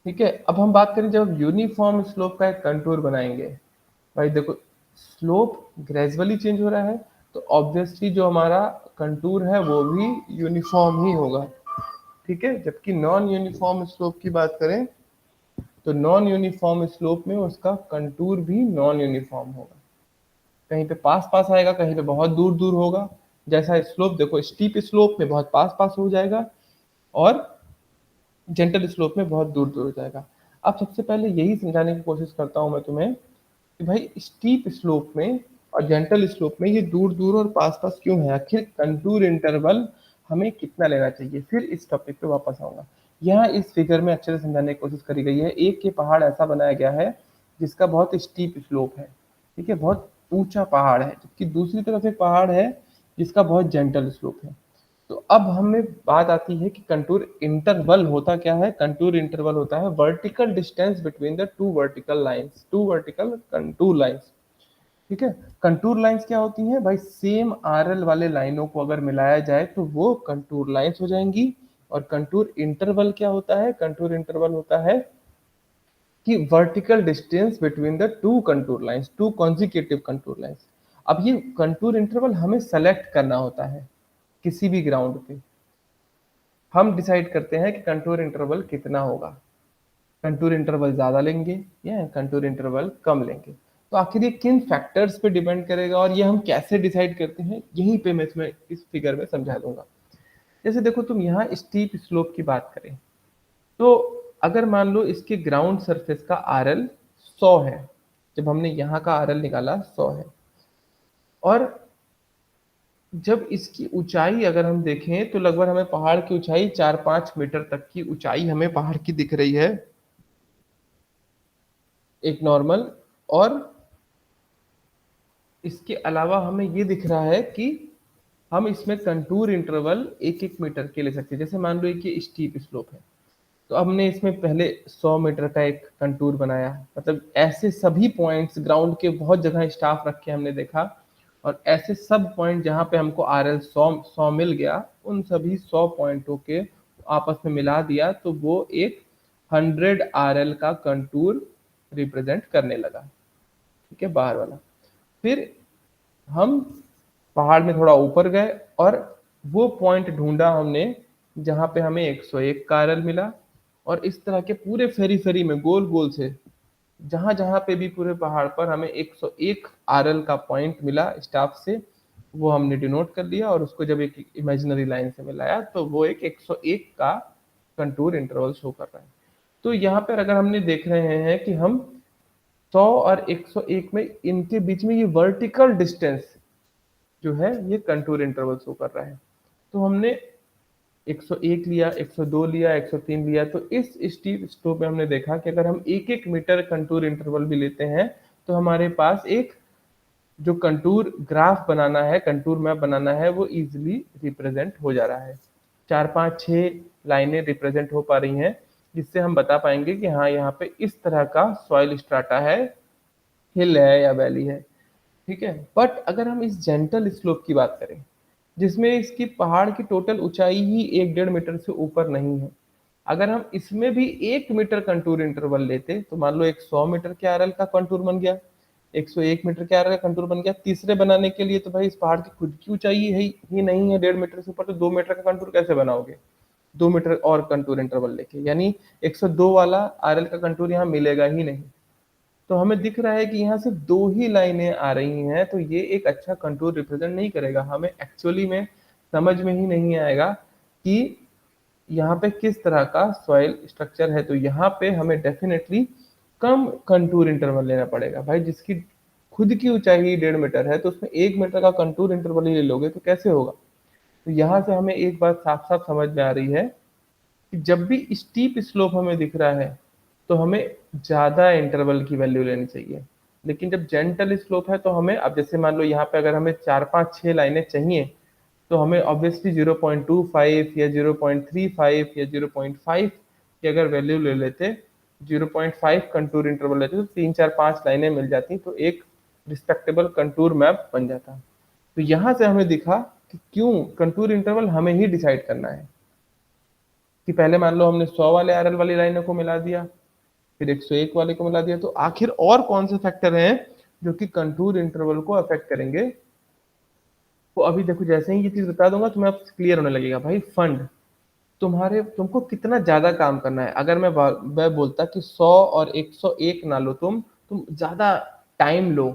ठीक है, अब हम बात करें जब यूनिफॉर्म स्लोप का एक कंटूर बनाएंगे। भाई देखो स्लोप ग्रेजुअली चेंज हो रहा है तो ऑब्वियसली जो हमारा कंटूर है वो भी यूनिफॉर्म ही होगा। ठीक है, जबकि नॉन यूनिफॉर्म स्लोप की बात करें तो नॉन यूनिफॉर्म स्लोप में उसका कंटूर भी नॉन यूनिफॉर्म होगा, कहीं पे पास पास आएगा, कहीं पे बहुत दूर दूर होगा। जैसा स्लोप देखो स्टीप स्लोप में बहुत पास पास हो जाएगा और जेंटल स्लोप में बहुत दूर दूर हो जाएगा। अब सबसे पहले यही समझाने की कोशिश करता हूं मैं तुम्हें कि भाई स्टीप स्लोप में और जेंटल स्लोप में ये दूर दूर और पास पास क्यों है, आखिर कंटूर इंटरवल हमें कितना लेना चाहिए। फिर इस टॉपिक पे वापस आऊंगा। यहाँ इस फिगर में अच्छे से समझाने की कोशिश करी गई है। एक ये पहाड़ ऐसा बनाया गया है जिसका बहुत स्टीप स्लोप है, ठीक है, बहुत ऊंचा पहाड़ है, जबकि दूसरी तरफ एक पहाड़ है जिसका बहुत जेंटल स्लोप है। तो अब हमें बात आती है कि कंटूर इंटरवल होता क्या है। कंटूर इंटरवल होता है vertical distance between the two vertical lines, two vertical contour lines. ठीक है, कंटूर लाइंस क्या होती हैं भाई? सेम आरएल वाले लाइनों को अगर मिलाया जाए तो वो कंटूर लाइंस हो जाएंगी। और कंटूर इंटरवल क्या होता है? कंटूर इंटरवल होता है कि vertical distance between the to contour lines, two consecutive contour lines. अब ये कंटूर इंटरवल हमें सेलेक्ट करना होता है किसी भी ग्राउंड पे। हम डिसाइड करते हैं कि कंटूर इंटरवल कितना होगा, कंटूर इंटरवल ज्यादा लेंगे या कंटूर इंटरवल कम लेंगे। तो आखिर ये किन फैक्टर्स पे डिपेंड करेगा और ये हम कैसे डिसाइड करते हैं, यहीं पे मैं तुम्हें इस फिगर में समझा दूंगा। जैसे देखो तुम यहाँ स्टीप स्लोप की बात करें तो अगर मान लो इसके ग्राउंड सरफेस का आरएल 100 है, जब हमने यहाँ का आरएल निकाला 100 है, और जब इसकी ऊंचाई अगर हम देखें तो लगभग हमें पहाड़ की ऊंचाई 4-5 मीटर तक की ऊंचाई हमें पहाड़ की दिख रही है, एक नॉर्मल। और इसके अलावा हमें ये दिख रहा है कि हम इसमें कंटूर इंटरवल 1-1 मीटर के ले सकते हैं। जैसे मान लो कि स्टीप स्लोप है तो हमने इसमें पहले 100 मीटर का एक कंटूर बनाया, मतलब ऐसे सभी पॉइंट्स ग्राउंड के बहुत जगह स्टाफ रख के हमने देखा, और ऐसे सब पॉइंट जहाँ पे हमको आर एल 100 मिल गया उन सभी 100 पॉइंटों के आपस में मिला दिया तो वो एक 100 आर एल का कंटूर रिप्रेजेंट करने लगा। ठीक है, बाहर वाला। फिर हम पहाड़ में थोड़ा ऊपर गए और वो पॉइंट ढूंढा हमने जहां पे हमें 101 का आरएल मिला, और इस तरह के पूरे फेरी फेरी में गोल गोल से जहां जहां पे भी पूरे पहाड़ पर हमें 101 आरएल का पॉइंट मिला स्टाफ से, वो हमने डिनोट कर लिया और उसको जब एक इमेजिनरी लाइन से मिलाया तो वो एक 101 का कंटूर इंटरवल शो कर रहा है। तो यहाँ पर अगर हमने देख रहे हैं कि हम 100 और 101 में इनके बीच में ये वर्टिकल डिस्टेंस जो है ये कंटूर इंटरवल शो कर रहा है। तो हमने 101 लिया, 102 लिया, 103 लिया, तो इस स्टीप स्लोप में हमने देखा कि अगर हम 1-1 मीटर कंटूर इंटरवल भी लेते हैं तो हमारे पास एक जो कंटूर ग्राफ बनाना है, कंटूर मैप बनाना है, वो इजिली रिप्रेजेंट हो जा रहा है। 4-5-6 लाइनें रिप्रेजेंट हो पा रही हैं जिससे हम बता पाएंगे कि हाँ यहाँ पे इस तरह का सॉइल स्ट्राटा है, हिल है या वैली है। ठीक है, बट अगर हम इस जेंटल स्लोप की बात करें, जिसमें इसकी पहाड़ की टोटल ऊंचाई ही 1-1.5 मीटर से ऊपर नहीं है, अगर हम इसमें भी 1 मीटर कंटूर इंटरवल लेते तो मान लो एक 100 मीटर के आरएल का कंटूर बन गया, 101 मीटर के आरएल का कंटूर बन गया। तीसरे बनाने के लिए तो भाई इस पहाड़ की खुद की ऊंचाई ही नहीं है 1.5 मीटर से ऊपर, तो 2 मीटर का कंटूर कैसे बनाओगे? 2 मीटर और कंटूर इंटरवल लेके, यानी 102 वाला आरएल का कंटूर यहाँ मिलेगा ही नहीं। तो हमें दिख रहा है कि यहाँ सिर्फ दो ही लाइनें आ रही हैं, तो ये एक अच्छा कंटूर रिप्रेजेंट नहीं करेगा। हमें एक्चुअली में समझ में ही नहीं आएगा कि यहाँ पे किस तरह का सॉइल स्ट्रक्चर है। तो यहाँ पे हमें डेफिनेटली कम कंटूर इंटरवल लेना पड़ेगा भाई। जिसकी खुद की ऊंचाई ही 1.5 मीटर है, तो उसमें 1 मीटर का कंटूर इंटरवल ही ले लोगे तो कैसे होगा? तो यहाँ से हमें एक बात साफ साफ समझ में आ रही है कि जब भी स्टीप स्लोप हमें दिख रहा है तो हमें ज़्यादा इंटरवल की वैल्यू लेनी चाहिए। लेकिन जब जेंटल स्लोप है तो हमें, अब जैसे मान लो यहाँ पे अगर हमें 4-5-6 लाइनें चाहिए, तो हमें ऑब्वियसली 0.25 या 0.35 या 0.5 की अगर वैल्यू ले लेते, 0.5 कंटूर इंटरवल लेते, तो 3-4-5 लाइनें मिल जाती, तो एक रिस्पेक्टेबल कंटूर मैप बन जाता। तो यहाँ से हमें दिखा कि क्यों कंटूर इंटरवल हमें ही डिसाइड करना है। कि पहले मान लो हमने 100 वाले आरएल वाली लाइनों को मिला दिया, फिर 101 वाले को मिला दिया, तो आखिर और कौन से फैक्टर हैं जो कि कंटूर इंटरवल को अफेक्ट करेंगे? तो अभी देखो, जैसे ही ये चीज बता दूंगा तुम्हें अब क्लियर होने लगेगा भाई। फंड, तुमको कितना ज्यादा काम करना है। अगर मैं बोलता कि 100 और 101 ना लो, तुम ज्यादा टाइम लो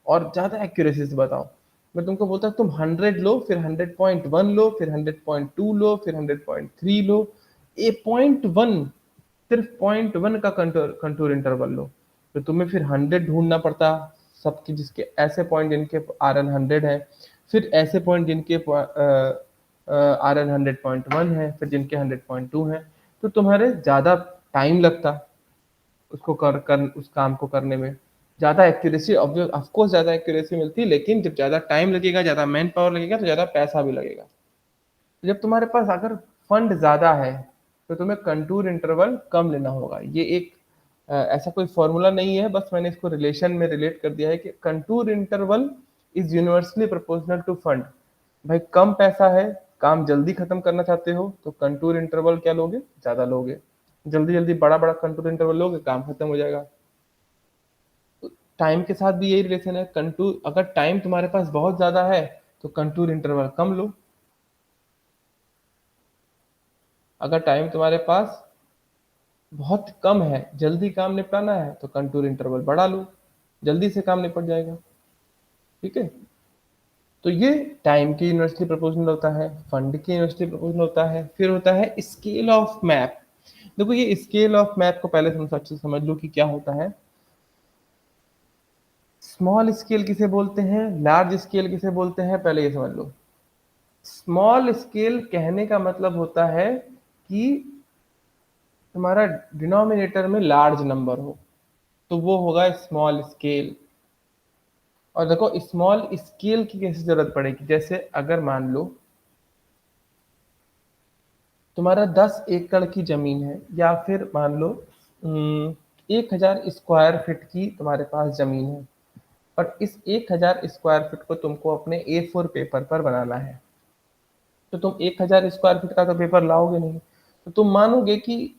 और ज्यादा एक्यूरेसी से बताओ। मैं तुमको बोलता तुम 100 लो, फिर 100.1 लो, फिर 100.2 लो, फिर 100.3 लो। 0.1, सिर्फ 0.1 का कंटूर इंटरवल लो, तो तुम्हें फिर 100 ढूंढना पड़ता सबके, जिसके ऐसे पॉइंट जिनके आर एन 100 है, फिर ऐसे पॉइंट जिनके आर एन 100.1 है, फिर जिनके 100.2 है। तो तुम्हारे ज़्यादा टाइम लगता उसको उस काम को करने में। ज़्यादा एक्यूरेसी, ऑफकोर्स ज़्यादा एक्यूरेसी मिलती, लेकिन जब ज़्यादा टाइम लगेगा, ज़्यादा मैन पावर लगेगा, तो ज़्यादा पैसा भी लगेगा। तो जब तुम्हारे पास अगर फंड ज़्यादा है तो तुम्हें कंटूर इंटरवल कम लेना होगा। ये एक ऐसा कोई फॉर्मूला नहीं है, बस मैंने इसको रिलेशन में रिलेट कर दिया है कि contour interval is universally proportional to fund. भाई कम पैसा है, काम जल्दी खत्म करना चाहते हो, तो कंटूर इंटरवल क्या लोगे? ज़्यादा लोगे। जल्दी जल्दी बड़ा बड़ा कंटूर इंटरवल लोगे, काम खत्म हो जाएगा। टाइम के साथ भी यही रिलेशन है। कंटूर, अगर टाइम तुम्हारे पास बहुत ज़्यादा है तो कंटूर इंटरवल कम लो। अगर टाइम तुम्हारे पास बहुत कम है, जल्दी काम निपटाना है, तो कंटूर इंटरवल बढ़ा लो, जल्दी से काम निपट जाएगा। ठीक है, तो ये टाइम की यूनिवर्सली प्रोपोर्शनल होता है, फंड की यूनिवर्सली प्रोपोर्शनल होता है। फिर होता है स्केल ऑफ मैप। देखो ये स्केल ऑफ मैप को पहले तुम अच्छे से समझ लो कि क्या होता है। स्मॉल स्केल किसे बोलते हैं, लार्ज स्केल किसे बोलते हैं, पहले ये समझ लो। स्मॉल स्केल कहने का मतलब होता है कि तुम्हारा डिनोमिनेटर में लार्ज नंबर हो, तो वो होगा स्मॉल स्केल। और देखो स्मॉल स्केल की कैसे जरूरत पड़ेगी, जैसे अगर मान लो तुम्हारा 10 एकड़ की जमीन है, या फिर मान लो 1000 स्क्वायर फीट की तुम्हारे पास जमीन है, और इस 1000 स्क्वायर फीट को तुमको अपने A4 पेपर पर बनाना है। तो तुम 1000 स्क्वायर फीट का तो पेपर लाओगे नहीं, तो तुम मानोगे कि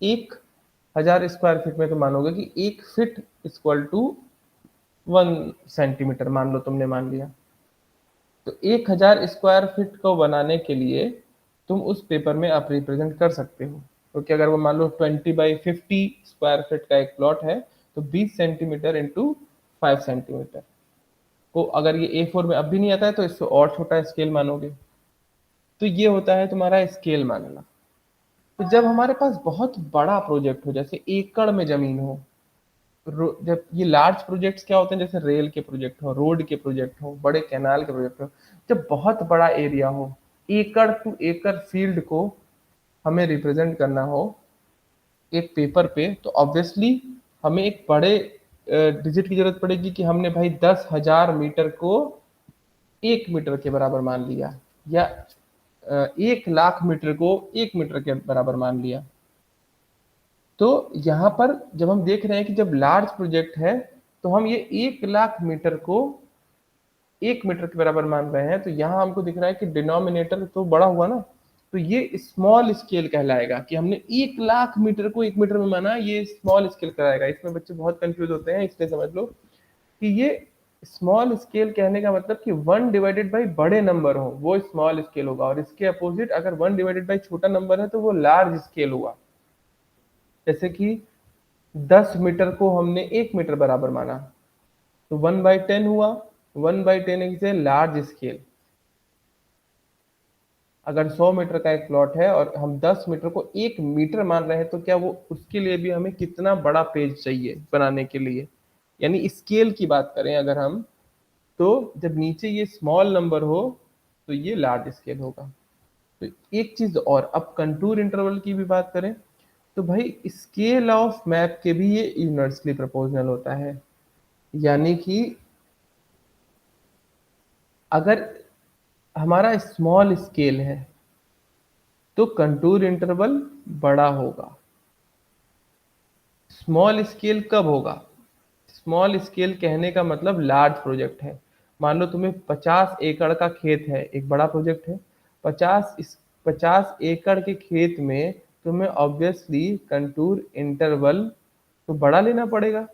1000 स्क्वायर फीट में तुम मानोगे कि 1 फीट इक्वल टू 1 सेंटीमीटर, मान लो तुमने मान लिया। तो 1000 स्क्वायर फीट को बनाने के लिए तुम उस पेपर में आप रिप्रेजेंट कर सकते हो, क्योंकि अगर वो मान लो 20x50 स्क्वायर फीट का एक प्लॉट है, तो 20 सेंटीमीटर इंटू 5 सेंटीमीटर को, अगर ये A4 में अब भी नहीं आता है तो इससे और छोटा स्केल मानोगे। तो ये होता है तुम्हारा स्केल मानना। तो जब हमारे पास बहुत बड़ा प्रोजेक्ट हो, जैसे एकड़ में जमीन हो, जब ये लार्ज प्रोजेक्ट्स क्या होते हैं, जैसे रेल के प्रोजेक्ट हो, रोड के प्रोजेक्ट हो, बड़े कैनाल के प्रोजेक्ट हो, जब बहुत बड़ा एरिया हो, एकड़ टू एकड़ फील्ड को हमें रिप्रेजेंट करना हो एक पेपर पे, तो ऑब्वियसली हमें एक बड़े डिजिट की जरूरत पड़ेगी कि हमने भाई 10,000 मीटर को 1 मीटर के बराबर मान लिया, या 1 लाख मीटर को 1 मीटर के बराबर मान लिया। तो यहाँ पर जब हम देख रहे हैं कि जब लार्ज प्रोजेक्ट है तो हम ये 1 लाख मीटर को 1 मीटर के बराबर मान रहे हैं, तो यहाँ हमको दिख रहा है कि डिनोमिनेटर तो बड़ा हुआ ना, तो ये स्मॉल स्केल कहलाएगा कि हमने 1 लाख मीटर को 1 मीटर में माना, ये स्मॉल स्केल कहलाएगा। इसमें बच्चे बहुत कंफ्यूज होते हैं, इसलिए समझ लो कि ये स्मॉल स्केल कहने का मतलब कि 1/बाई बड़े नंबर हो वो स्मॉल स्केल होगा, और इसके अपोजिट अगर 1/बाई छोटा नंबर है तो वो लार्ज स्केल हुआ। जैसे कि 10 मीटर को हमने 1 मीटर बराबर माना तो 1/10 हुआ। 1/10 इज ए लार्ज स्केल। अगर 100 मीटर का एक प्लॉट है और हम 10 मीटर को 1 मीटर मान रहे हैं तो क्या वो उसके लिए भी हमें कितना बड़ा पेज चाहिए बनाने के लिए, यानी स्केल की बात करें अगर हम, तो जब नीचे ये स्मॉल नंबर हो तो ये लार्ज स्केल होगा। तो एक चीज और, अब कंटूर इंटरवल की भी बात करें तो भाई स्केल ऑफ मैप के भी ये इनवर्सली प्रोपोर्शनल होता है। यानी कि अगर हमारा स्मॉल स्केल है तो कंटूर इंटरवल बड़ा होगा। स्मॉल स्केल कब होगा? स्मॉल स्केल कहने का मतलब लार्ज प्रोजेक्ट है। मान लो तुम्हें 50 एकड़ का खेत है, एक बड़ा प्रोजेक्ट है। 50 एकड़ के खेत में तुम्हें ऑब्वियसली कंटूर इंटरवल तो बड़ा लेना पड़ेगा।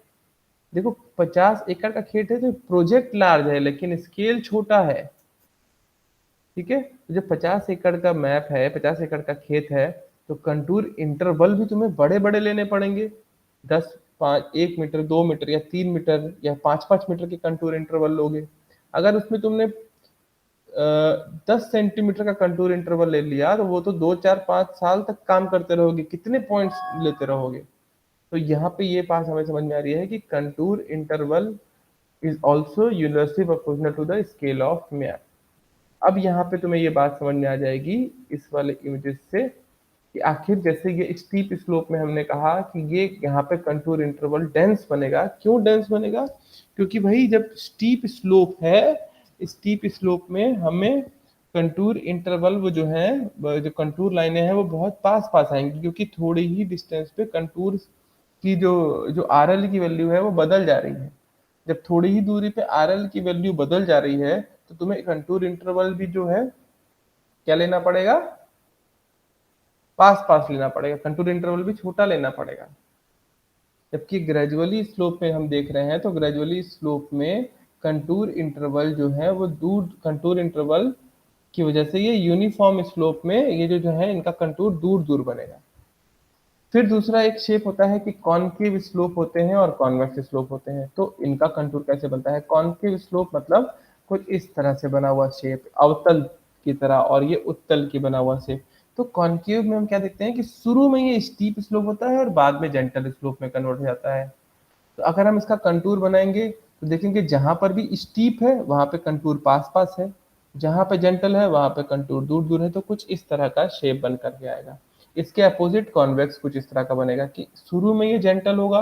देखो 50 एकड़ का खेत है तो प्रोजेक्ट लार्ज है लेकिन स्केल छोटा है। ठीक है, तो जब 50 एकड़ का मैप है, 50 एकड़ का खेत है, तो कंटूर इंटरवल भी तुम्हें बड़े बड़े लेने पड़ेंगे। 10, 5, 1 मीटर, 2 मीटर या 3 मीटर या 5-5 मीटर के कंटूर इंटरवल लोगे। अगर उसमें तुमने 10 सेंटीमीटर का कंटूर इंटरवल ले लिया तो वो तो 2, 4, 5 साल तक काम करते रहोगे, कितने पॉइंट्स लेते रहोगे। तो यहाँ पे ये बात हमें समझ में आ रही है कि contour interval is also universally proportional to the scale of map. अब यहाँ पे तुम्हें ये बात समझ में आ जाएगी इस वाले इमेजेस से कि आखिर जैसे ये स्टीप स्लोप में हमने कहा कि ये यहाँ पे कंटूर इंटरवल डेंस बनेगा। क्यों डेंस बनेगा? क्योंकि भाई जब स्टीप स्लोप है, स्टीप स्लोप में हमें कंटूर इंटरवल वो जो है, जो कंटूर लाइनें हैं वो बहुत पास पास आएंगी, क्योंकि थोड़ी ही डिस्टेंस पे कंटूर की जो जो आर एल की वैल्यू है वो बदल जा रही है। जब थोड़ी ही दूरी पे आर एल की वैल्यू बदल जा रही है तो तुम्हें कंटूर इंटरवल भी जो है क्या लेना पड़ेगा, पास पास लेना पड़ेगा, कंटूर इंटरवल भी छोटा लेना पड़ेगा। जबकि ग्रेजुअली स्लोप में हम देख रहे हैं तो ग्रेजुअली स्लोप में कंटूर इंटरवल जो है वो दूर, कंटूर इंटरवल की वजह से ये यूनिफॉर्म स्लोप में ये जो है इनका कंटूर दूर दूर बनेगा। फिर दूसरा एक शेप होता है कि कॉनकेव स्लोप होते हैं और कॉन्वेक्स स्लोप होते हैं। तो इनका कंटूर कैसे बनता है? कॉनकेव स्लोप मतलब कुछ इस तरह से बना हुआ शेप, अवतल की तरह, और ये उत्तल की बना हुआ शेप। तो कॉनकेव में हम क्या देखते हैं कि शुरू में ये स्टीप स्लोप होता है और बाद में जेंटल स्लोप में कन्वर्ट हो जाता है। तो अगर हम इसका कंटूर बनाएंगे तो देखेंगे जहां पर भी स्टीप है वहां पे कंटूर पास पास है, जहां पे जेंटल है वहां पे कंटूर दूर दूर है। तो कुछ इस तरह का शेप बन करके आएगा। इसके अपोजिट कॉन्वेक्स कुछ इस तरह का बनेगा कि शुरू में ये जेंटल होगा,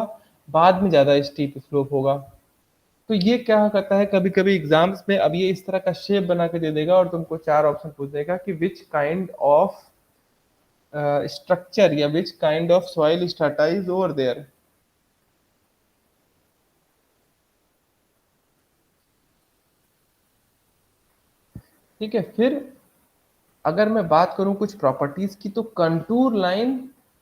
बाद में ज्यादा स्टीप स्लोप होगा। तो ये क्या करता है कभी कभी एग्जाम्स में, अब ये इस तरह का शेप बना के दे देगा और तुमको 4 ऑप्शन पूछ देगा कि विच काइंड ऑफ स्ट्रक्चर या which kind of soil strata is over there. ठीक है, फिर अगर मैं बात करूं कुछ प्रॉपर्टीज की तो कंटूर लाइन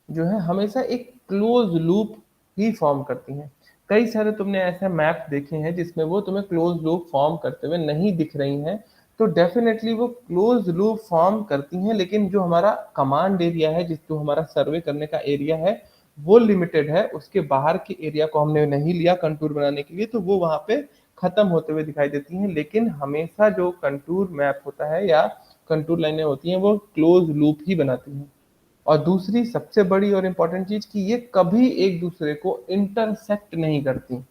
जो है हमेशा एक क्लोज लूप ही फॉर्म करती हैं। कई सारे तुमने ऐसे मैप देखे हैं जिसमें वो तुम्हें क्लोज लूप फॉर्म करते हुए नहीं दिख रही हैं। तो डेफिनेटली वो क्लोज लूप फॉर्म करती हैं, लेकिन जो हमारा कमांड एरिया है, जिस जो हमारा सर्वे करने का एरिया है वो लिमिटेड है, उसके बाहर के एरिया को हमने नहीं लिया कंटूर बनाने के लिए, तो वो वहां पे खत्म होते हुए दिखाई देती हैं। लेकिन हमेशा जो कंटूर मैप होता है या कंटूर लाइनें होती हैं वो क्लोज लूप ही बनाती हैं। और दूसरी सबसे बड़ी और इम्पोर्टेंट चीज कि ये कभी एक दूसरे को इंटरसेक्ट नहीं करती।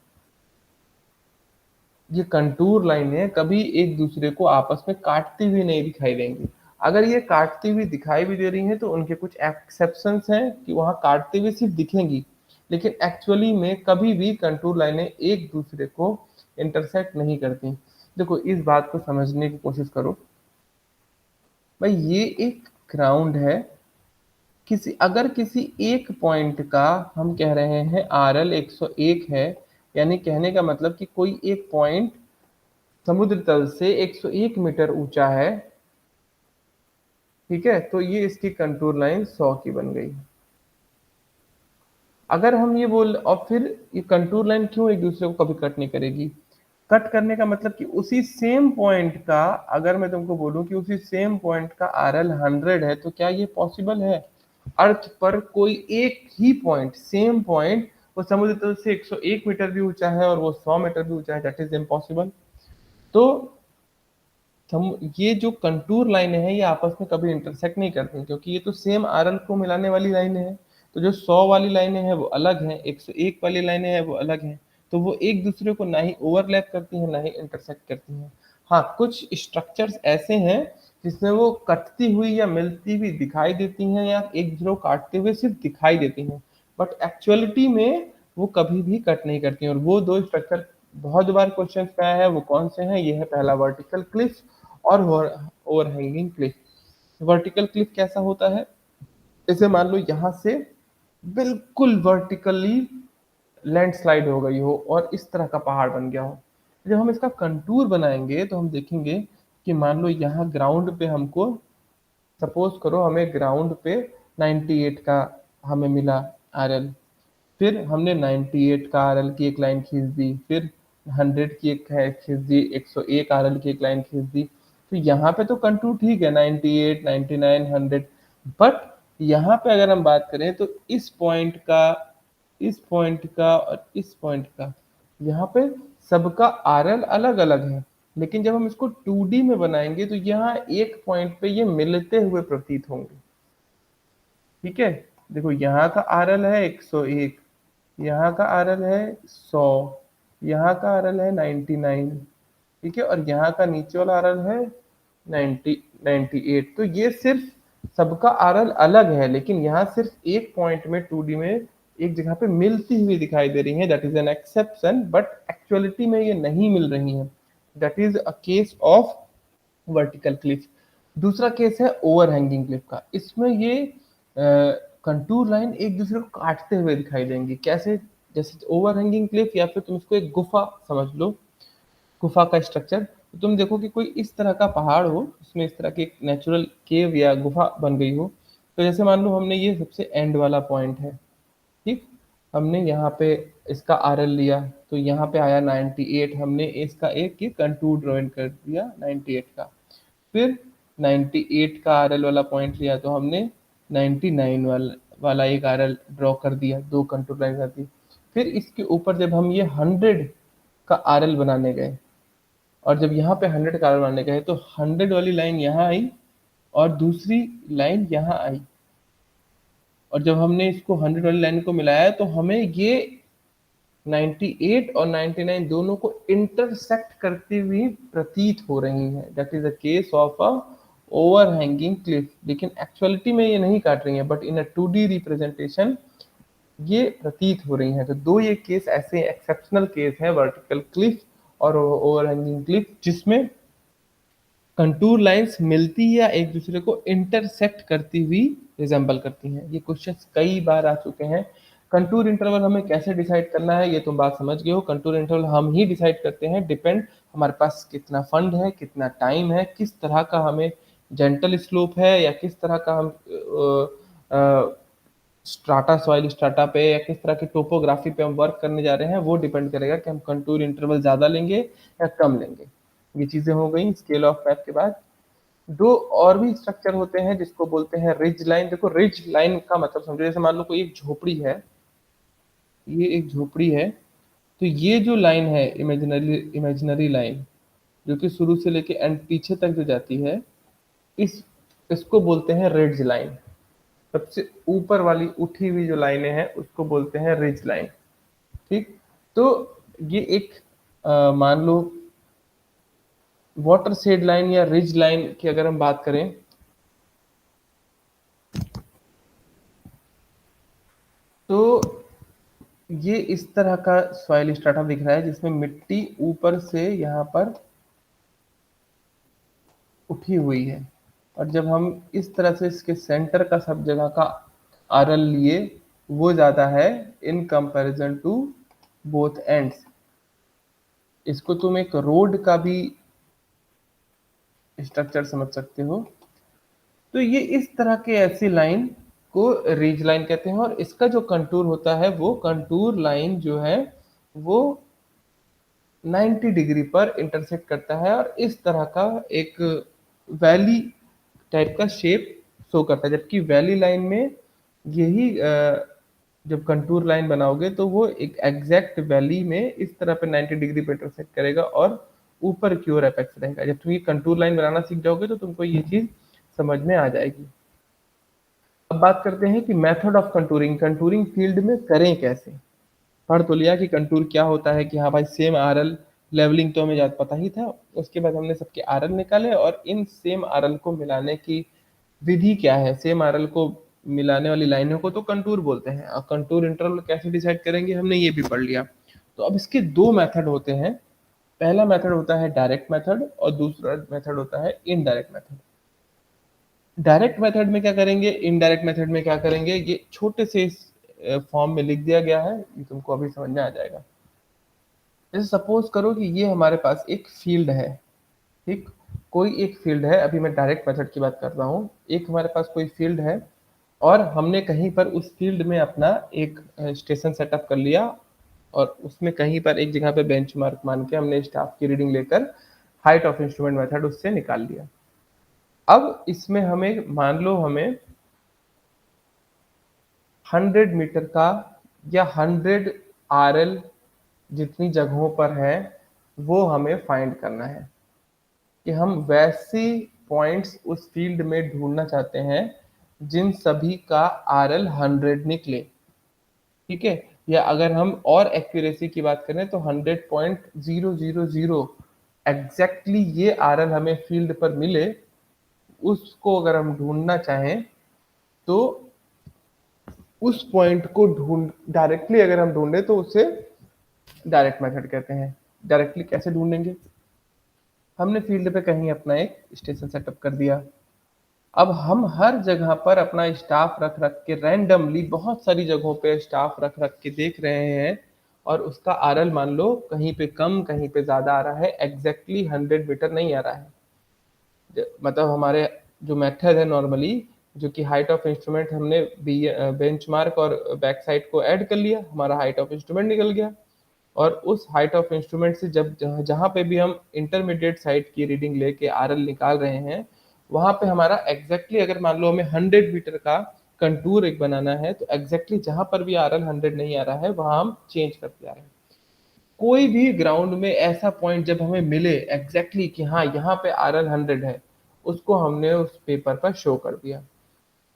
ये कंटूर लाइनें कभी एक दूसरे को आपस में काटती हुई नहीं दिखाई देंगी। अगर ये काटती हुई दिखाई भी दे रही हैं तो उनके कुछ एक्सेप्शंस हैं कि वहां काटती हुई सिर्फ दिखेंगी, लेकिन एक्चुअली में कभी भी कंटूर लाइनें एक दूसरे को इंटरसेक्ट नहीं करती। देखो इस बात को समझने की कोशिश करो। भाई ये एक ग्राउंड है, अगर किसी एक पॉइंट का हम कह रहे हैं आर एल 101 है, यानी कहने का मतलब कि कोई एक पॉइंट समुद्र तल से 101 मीटर ऊंचा है, ठीक है, तो ये इसकी कंटूर लाइन 100 की बन गई। अगर हम ये बोल, और फिर ये कंटूर लाइन क्यों एक दूसरे को कभी कट नहीं करेगी? कट करने का मतलब कि उसी सेम पॉइंट का, अगर मैं तुमको बोलूं कि उसी सेम पॉइंट का आर एल 100 है, तो क्या ये पॉसिबल है? अर्थ पर कोई एक ही पॉइंट, सेम पॉइंट, वो समुद्र तल से 101 मीटर भी ऊंचा है और वो 100 मीटर भी ऊंचा है, दैट इज इम्पॉसिबल। तो ये जो कंटूर लाइनें हैं ये आपस में कभी इंटरसेक्ट नहीं करती, क्योंकि ये तो सेम आरएल को मिलाने वाली लाइनें हैं। तो जो 100 वाली लाइनें हैं वो अलग हैं, 101 वाली लाइनें हैं वो अलग हैं। तो वो एक दूसरे को ना ही ओवरलैप करती हैं ना ही इंटरसेक्ट करती हैं। हाँ, कुछ स्ट्रक्चर्स ऐसे हैं जिसमें वो कटती हुई या मिलती हुई दिखाई देती हैं, या एक दूसरे को काटते हुए सिर्फ दिखाई देती हैं, बट एक्चुअलिटी में वो कभी भी कट नहीं करती हैं। और वो दो स्ट्रक्चर बहुत बार क्वेश्चन पे आया है, वो कौन से हैं? ये है पहला वर्टिकल क्लिफ और ओवरहैंगिंग क्लिफ। वर्टिकल क्लिफ कैसा होता है? जैसे मान लो यहाँ से बिल्कुल वर्टिकली लैंडस्लाइड हो गई हो और इस तरह का पहाड़ बन गया हो। जब हम इसका कंटूर बनाएंगे तो हम देखेंगे कि मान लो यहाँ ग्राउंड पे हमको, सपोज करो हमें ग्राउंड पे 98 का हमें मिला आरएल, फिर हमने 98 का आरएल की एक लाइन खींच दी, फिर 100 की एक है खींच दी, 101 आरएल की एक लाइन खींच दी। तो यहाँ पे तो कंटूर ठीक है, 98, 99, 100, बट यहाँ पे अगर हम बात करें तो इस पॉइंट का, इस पॉइंट का और इस पॉइंट का, यहाँ पे सबका आरएल अलग अलग है। लेकिन जब हम इसको 2D में बनाएंगे तो यहाँ एक पॉइंट पे ये मिलते हुए प्रतीत होंगे, ठीक है। देखो यहाँ का आरएल है 101, यहाँ का आरएल है 100, यहाँ का आरएल है 99, ठीक है, और यहाँ का नीचे वाला आरएल है 90, 98। तो ये सिर्फ सबका आरएल अलग है, लेकिन यहाँ सिर्फ एक पॉइंट में 2D में एक जगह पे मिलती हुई दिखाई दे रही है, that is an exception, but actuality में ये नहीं मिल रही है। That is a case of vertical Cliff. दूसरा केस है ओवरहैंगिंग क्लिफ का। इसमें ये कंटूर लाइन एक दूसरे को काटते हुए दिखाई देंगी। कैसे? जैसे ओवरहैंगिंग क्लिफ, या फिर तुम इसको एक गुफा समझ लो, गुफा का स्ट्रक्चर। तो तुम देखो कि कोई इस तरह का पहाड़ हो, उसमें इस तरह की एक नेचुरल केव या गुफा बन गई हो। तो जैसे मान लो हमने ये सबसे एंड वाला पॉइंट है, ठीक, हमने यहाँ पे इसका आरएल लिया, तो यहाँ पे आया 98, हमने इसका एक ये कंटूर ड्रॉइंग कर दिया 98 का। फिर 98 का आरएल वाला पॉइंट लिया तो हमने 99 वाला एक आरएल ड्रॉ कर दिया, दो कंटूर लाइन कर दी। फिर इसके ऊपर जब हम ये 100 का आरएल बनाने गए, और जब यहाँ पे 100 का आरएल बनाने गए, तो 100 वाली लाइन यहाँ आई और दूसरी लाइन यहाँ आई। और जब हमने इसको 100 वाली लाइन को मिलाया तो हमें ये 98 और 99 दोनों को इंटरसेक्ट करती हुई प्रतीत हो रही है। That is a case of a overhanging Cliff. लेकिन एक्चुअलिटी में ये नहीं काट रही है, but in a 2D representation ये प्रतीत हो रही हैं। तो दो ये केस ऐसे एक्सेप्शनल केस है, वर्टिकल क्लिफ और ओवरहैंगिंग क्लिफ, जिसमें कंटूर लाइंस मिलती या एक दूसरे को इंटरसेक्ट करती हुई रिजेंबल करती हैं। ये क्वेश्चंस कई बार आ चुके हैं। कंटूर इंटरवल हमें कैसे डिसाइड करना है, ये तुम बात समझ गए हो। कंटूर इंटरवल हम ही डिसाइड करते हैं, डिपेंड हमारे पास कितना फंड है, कितना टाइम है, किस तरह का हमें जेंटल स्लोप है, या किस तरह का हम स्ट्राटा, सॉइल स्ट्राटा पे, या किस तरह की टोपोग्राफी पे हम वर्क करने जा रहे हैं, वो डिपेंड करेगा कि हम कंटूर इंटरवल ज़्यादा लेंगे या कम लेंगे। ये चीज़ें हो गई स्केल ऑफ मैप के बाद। दो और भी स्ट्रक्चर होते हैं जिसको बोलते हैं रिज लाइन। देखो रिज लाइन का मतलब समझो, जैसे मान लो कोई एक झोपड़ी है, ये एक झोपड़ी है, तो ये जो लाइन है इमेजिनरी इमेजिनरी लाइन, जो कि शुरू से लेके एंड पीछे तक जो जाती है, इस इसको बोलते हैं रिज लाइन। सबसे ऊपर वाली उठी हुई जो लाइनें हैं उसको बोलते हैं रिज लाइन, ठीक। तो ये एक मान लो वाटर शेड लाइन या रिज लाइन की अगर हम बात करें, तो ये इस तरह का सॉइल स्ट्राटा दिख रहा है, जिसमें मिट्टी ऊपर से यहाँ पर उठी हुई है। और जब हम इस तरह से इसके सेंटर का सब जगह का आरएल लिए वो ज़्यादा है in comparison to both ends. इसको तुम एक रोड का भी स्ट्रक्चर समझ सकते हो। तो ये इस तरह के ऐसी लाइन को रिज लाइन कहते हैं, और इसका जो कंटूर होता है वो कंटूर लाइन जो है वो 90 डिग्री पर इंटरसेक्ट करता है और इस तरह का एक वैली टाइप का शेप शो करता है। जबकि वैली लाइन में यही जब कंटूर लाइन बनाओगे तो वो एक एग्जैक्ट वैली में इस तरह पे 90 डिग्री पे इंटरसेक्ट करेगा और ऊपर की ओर एपेक्स रहेगा। जब तुम ये कंटूर लाइन बनाना सीख जाओगे तो तुमको ये चीज समझ में आ जाएगी। अब बात करते हैं कि method of contouring, contouring field में करें कैसे। पढ़ तो लिया कि कंटूर क्या होता है, कि हाँ भाई सेम आरएल लेवलिंग तो हमें ज्यादा पता ही था। उसके बाद हमने सबके आरएल निकाले और इन सेम आरएल को मिलाने की विधि क्या है। सेम आरएल को मिलाने वाली लाइनों को तो कंटूर बोलते हैं, और कंटूर इंटरवल कैसे डिसाइड करेंगे हमने ये भी पढ़ लिया। तो अब इसके दो मेथड होते हैं। पहला मेथड होता है डायरेक्ट मेथड और दूसरा मेथड होता है इनडायरेक्ट मेथड। डायरेक्ट मेथड में क्या करेंगे, इनडायरेक्ट मेथड में क्या करेंगे, ये छोटे से फॉर्म में लिख दिया गया है, ये तुमको अभी समझ में आ जाएगा। जैसे सपोज करो कि ये हमारे पास एक फील्ड है, ठीक। कोई एक फील्ड है, अभी मैं डायरेक्ट मेथड की बात कर रहा हूँ। एक हमारे पास कोई फील्ड है और हमने कहीं पर उस फील्ड में अपना एक स्टेशन सेटअप कर लिया और उसमें कहीं पर एक जगह पे बेंचमार्क मान के हमने स्टाफ की रीडिंग लेकर हाइट ऑफ इंस्ट्रूमेंट मेथड उससे निकाल लिया। अब इसमें हमें मान लो हमें 100 मीटर का या 100 आरएल जितनी जगहों पर है वो हमें फाइंड करना है, कि हम वैसे पॉइंट्स उस फील्ड में ढूंढना चाहते हैं जिन सभी का आरएल 100 निकले, ठीक है। या अगर हम और एक्यूरेसी की बात करें तो 100.000 एग्जैक्टली ये आरएल हमें फील्ड पर मिले, उसको अगर हम ढूंढना चाहें तो उस पॉइंट को ढूंढ डायरेक्टली अगर हम ढूंढे तो उसे डायरेक्ट मेथड कहते हैं। डायरेक्टली कैसे ढूंढेंगे, हमने फील्ड पे कहीं अपना एक स्टेशन सेटअप कर दिया। अब हम हर जगह पर अपना स्टाफ रख रख के रैंडमली बहुत सारी जगहों पे स्टाफ रख रख के देख रहे हैं और उसका आरएल मान लो कहीं पे कम कहीं पे ज्यादा आ रहा है, एग्जैक्टली 100 मीटर नहीं आ रहा है। मतलब हमारे जो मेथड है नॉर्मली, जो कि हाइट ऑफ इंस्ट्रूमेंट, हमने बेंचमार्क और बैक साइड को ऐड कर लिया, हमारा हाइट ऑफ इंस्ट्रूमेंट निकल गया। और उस हाइट ऑफ इंस्ट्रूमेंट से जब जहाँ पे भी हम इंटरमीडिएट साइड की रीडिंग लेके आरएल निकाल रहे हैं, वहां पे हमारा एग्जैक्टली अगर मान लो हमें 100 मीटर का कंटूर एक बनाना है तो एग्जैक्टली जहां पर भी आरएल 100 नहीं आ रहा है वहां हम चेंज करते आ रहे हैं। कोई भी ग्राउंड में ऐसा पॉइंट जब हमें मिले एग्जैक्टली कि हाँ यहाँ पे आरएल 100 है, उसको हमने उस पेपर पर शो कर दिया।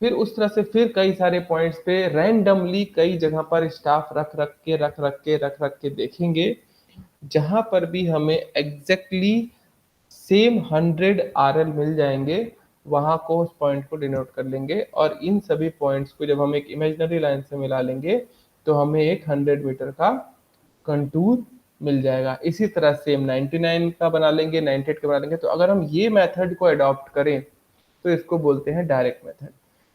फिर उस तरह से फिर कई सारे पॉइंट्स पे रैंडमली कई जगह पर स्टाफ रख रख के देखेंगे, जहां पर भी हमें एग्जैक्टली सेम 100 आरएल मिल जाएंगे, वहां को उस पॉइंट को डिनोट कर लेंगे और इन सभी पॉइंट्स को जब हम एक इमेजिनरी लाइन से मिला लेंगे तो हमें एक 100 मीटर का कंटूर मिल जाएगा। इसी तरह सेम 99 का बना लेंगे, 98 का बना लेंगे। तो अगर हम ये मेथड को अडॉप्ट करें तो इसको बोलते हैं डायरेक्ट मेथड।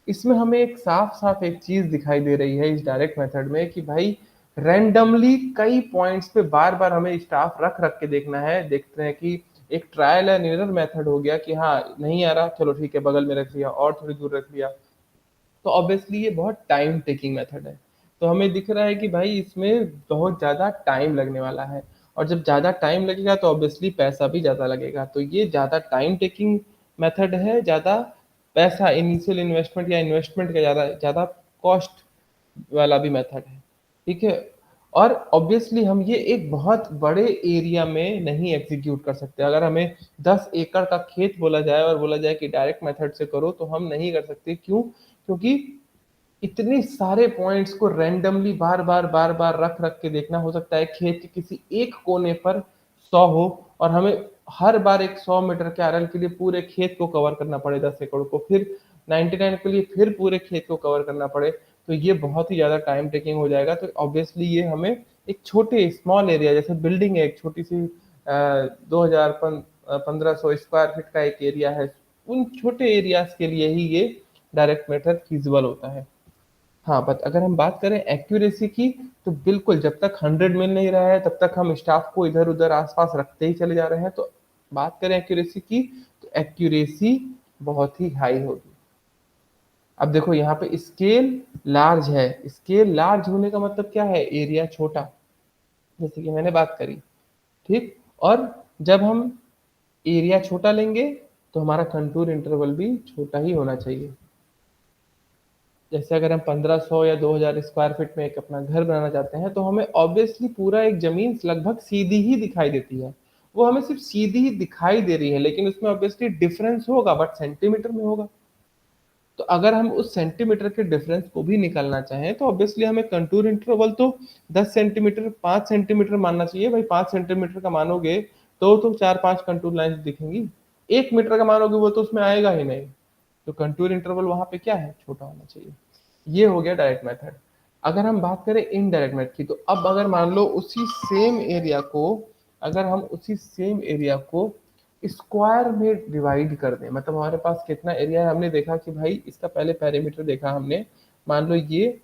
इसमें हमें एक साफ साफ एक चीज दिखाई दे रही है इस डायरेक्ट मेथड में, कि भाई रैंडमली कई पॉइंट्स पे बार बार हमें स्टाफ रख रख के देखना है। देखते हैं कि एक ट्रायल एंड एरर मेथड हो गया कि हाँ नहीं आ रहा, चलो ठीक है बगल में रख लिया और थोड़ी दूर रख लिया। तो ऑब्वियसली ये बहुत टाइम टेकिंग मेथड है। तो हमें दिख रहा है कि भाई इसमें बहुत ज़्यादा टाइम लगने वाला है, और जब ज़्यादा टाइम लगेगा तो ऑब्वियसली पैसा भी ज़्यादा लगेगा। तो ये ज़्यादा टाइम टेकिंग मेथड है, ज़्यादा पैसा इनिशियल इन्वेस्टमेंट या इन्वेस्टमेंट का ज़्यादा ज़्यादा कॉस्ट वाला भी मेथड है, ठीक है। और ऑब्वियसली हम ये एक बहुत बड़े एरिया में नहीं एग्जीक्यूट कर सकते। अगर हमें 10 एकड़ का खेत बोला जाए और बोला जाए कि डायरेक्ट मेथड से करो तो हम नहीं कर सकते। क्यों? क्योंकि इतने सारे पॉइंट्स को रैंडमली बार बार रख रख के देखना, हो सकता है खेत के किसी एक कोने पर 100 हो और हमें हर बार एक 100 मीटर के आरएल के लिए पूरे खेत को कवर करना पड़े, 10 एकड़ को, फिर 99 के लिए फिर पूरे खेत को कवर करना पड़े। तो ये बहुत ही ज्यादा टाइम टेकिंग हो जाएगा। तो ऑब्वियसली ये हमें एक छोटे स्मॉल एरिया, जैसे बिल्डिंग है एक छोटी सी 1500 स्क्वायर फीट का एक एरिया है, उन छोटे एरियाज के लिए ही ये डायरेक्ट मेथड फीजिबल होता है। हाँ, बट अगर हम बात करें एक्यूरेसी की, तो बिल्कुल जब तक 100 मिल नहीं रहा है तब तक हम स्टाफ को इधर उधर आसपास रखते ही चले जा रहे हैं। तो बात करें एक्यूरेसी की, तो एक्यूरेसी बहुत ही हाई होगी। अब देखो यहाँ पे स्केल लार्ज है, स्केल लार्ज होने का मतलब क्या है, एरिया छोटा, जैसे कि मैंने बात करी। ठीक, और जब हम एरिया छोटा लेंगे तो हमारा कंटूर इंटरवल भी छोटा ही होना चाहिए। जैसे अगर हम 1500 या 2000 स्क्वायर फीट में एक अपना घर बनाना चाहते हैं, तो हमें ऑब्वियसली पूरा एक जमीन लगभग सीधी ही दिखाई देती है। वो हमें सिर्फ सीधी ही दिखाई दे रही है, लेकिन उसमें ऑब्वियसली डिफरेंस होगा, बट सेंटीमीटर में होगा। तो अगर हम उस सेंटीमीटर के डिफरेंस को भी निकालना चाहें, तो ऑब्वियसली हमें कंटूर इंटरवल तो 10 सेंटीमीटर, 5 सेंटीमीटर मानना चाहिए। भाई 5 सेंटीमीटर का मानोगे तो 4-5 कंटूर लाइन दिखेंगी। 1 मीटर का मानोगे वो तो उसमें आएगा ही नहीं। तो कंटूर इंटरवल वहां पे क्या है, छोटा होना चाहिए। ये हो गया डायरेक्ट मेथड। अगर हम बात करें इनडायरेक्ट मेथड की, तो अब अगर मान लो उसी सेम एरिया को, अगर हम उसी सेम एरिया को स्क्वायर में डिवाइड कर दें, मतलब हमारे पास कितना एरिया है, हमने देखा कि भाई इसका पहले पैरामीटर देखा हमने। मान लो ये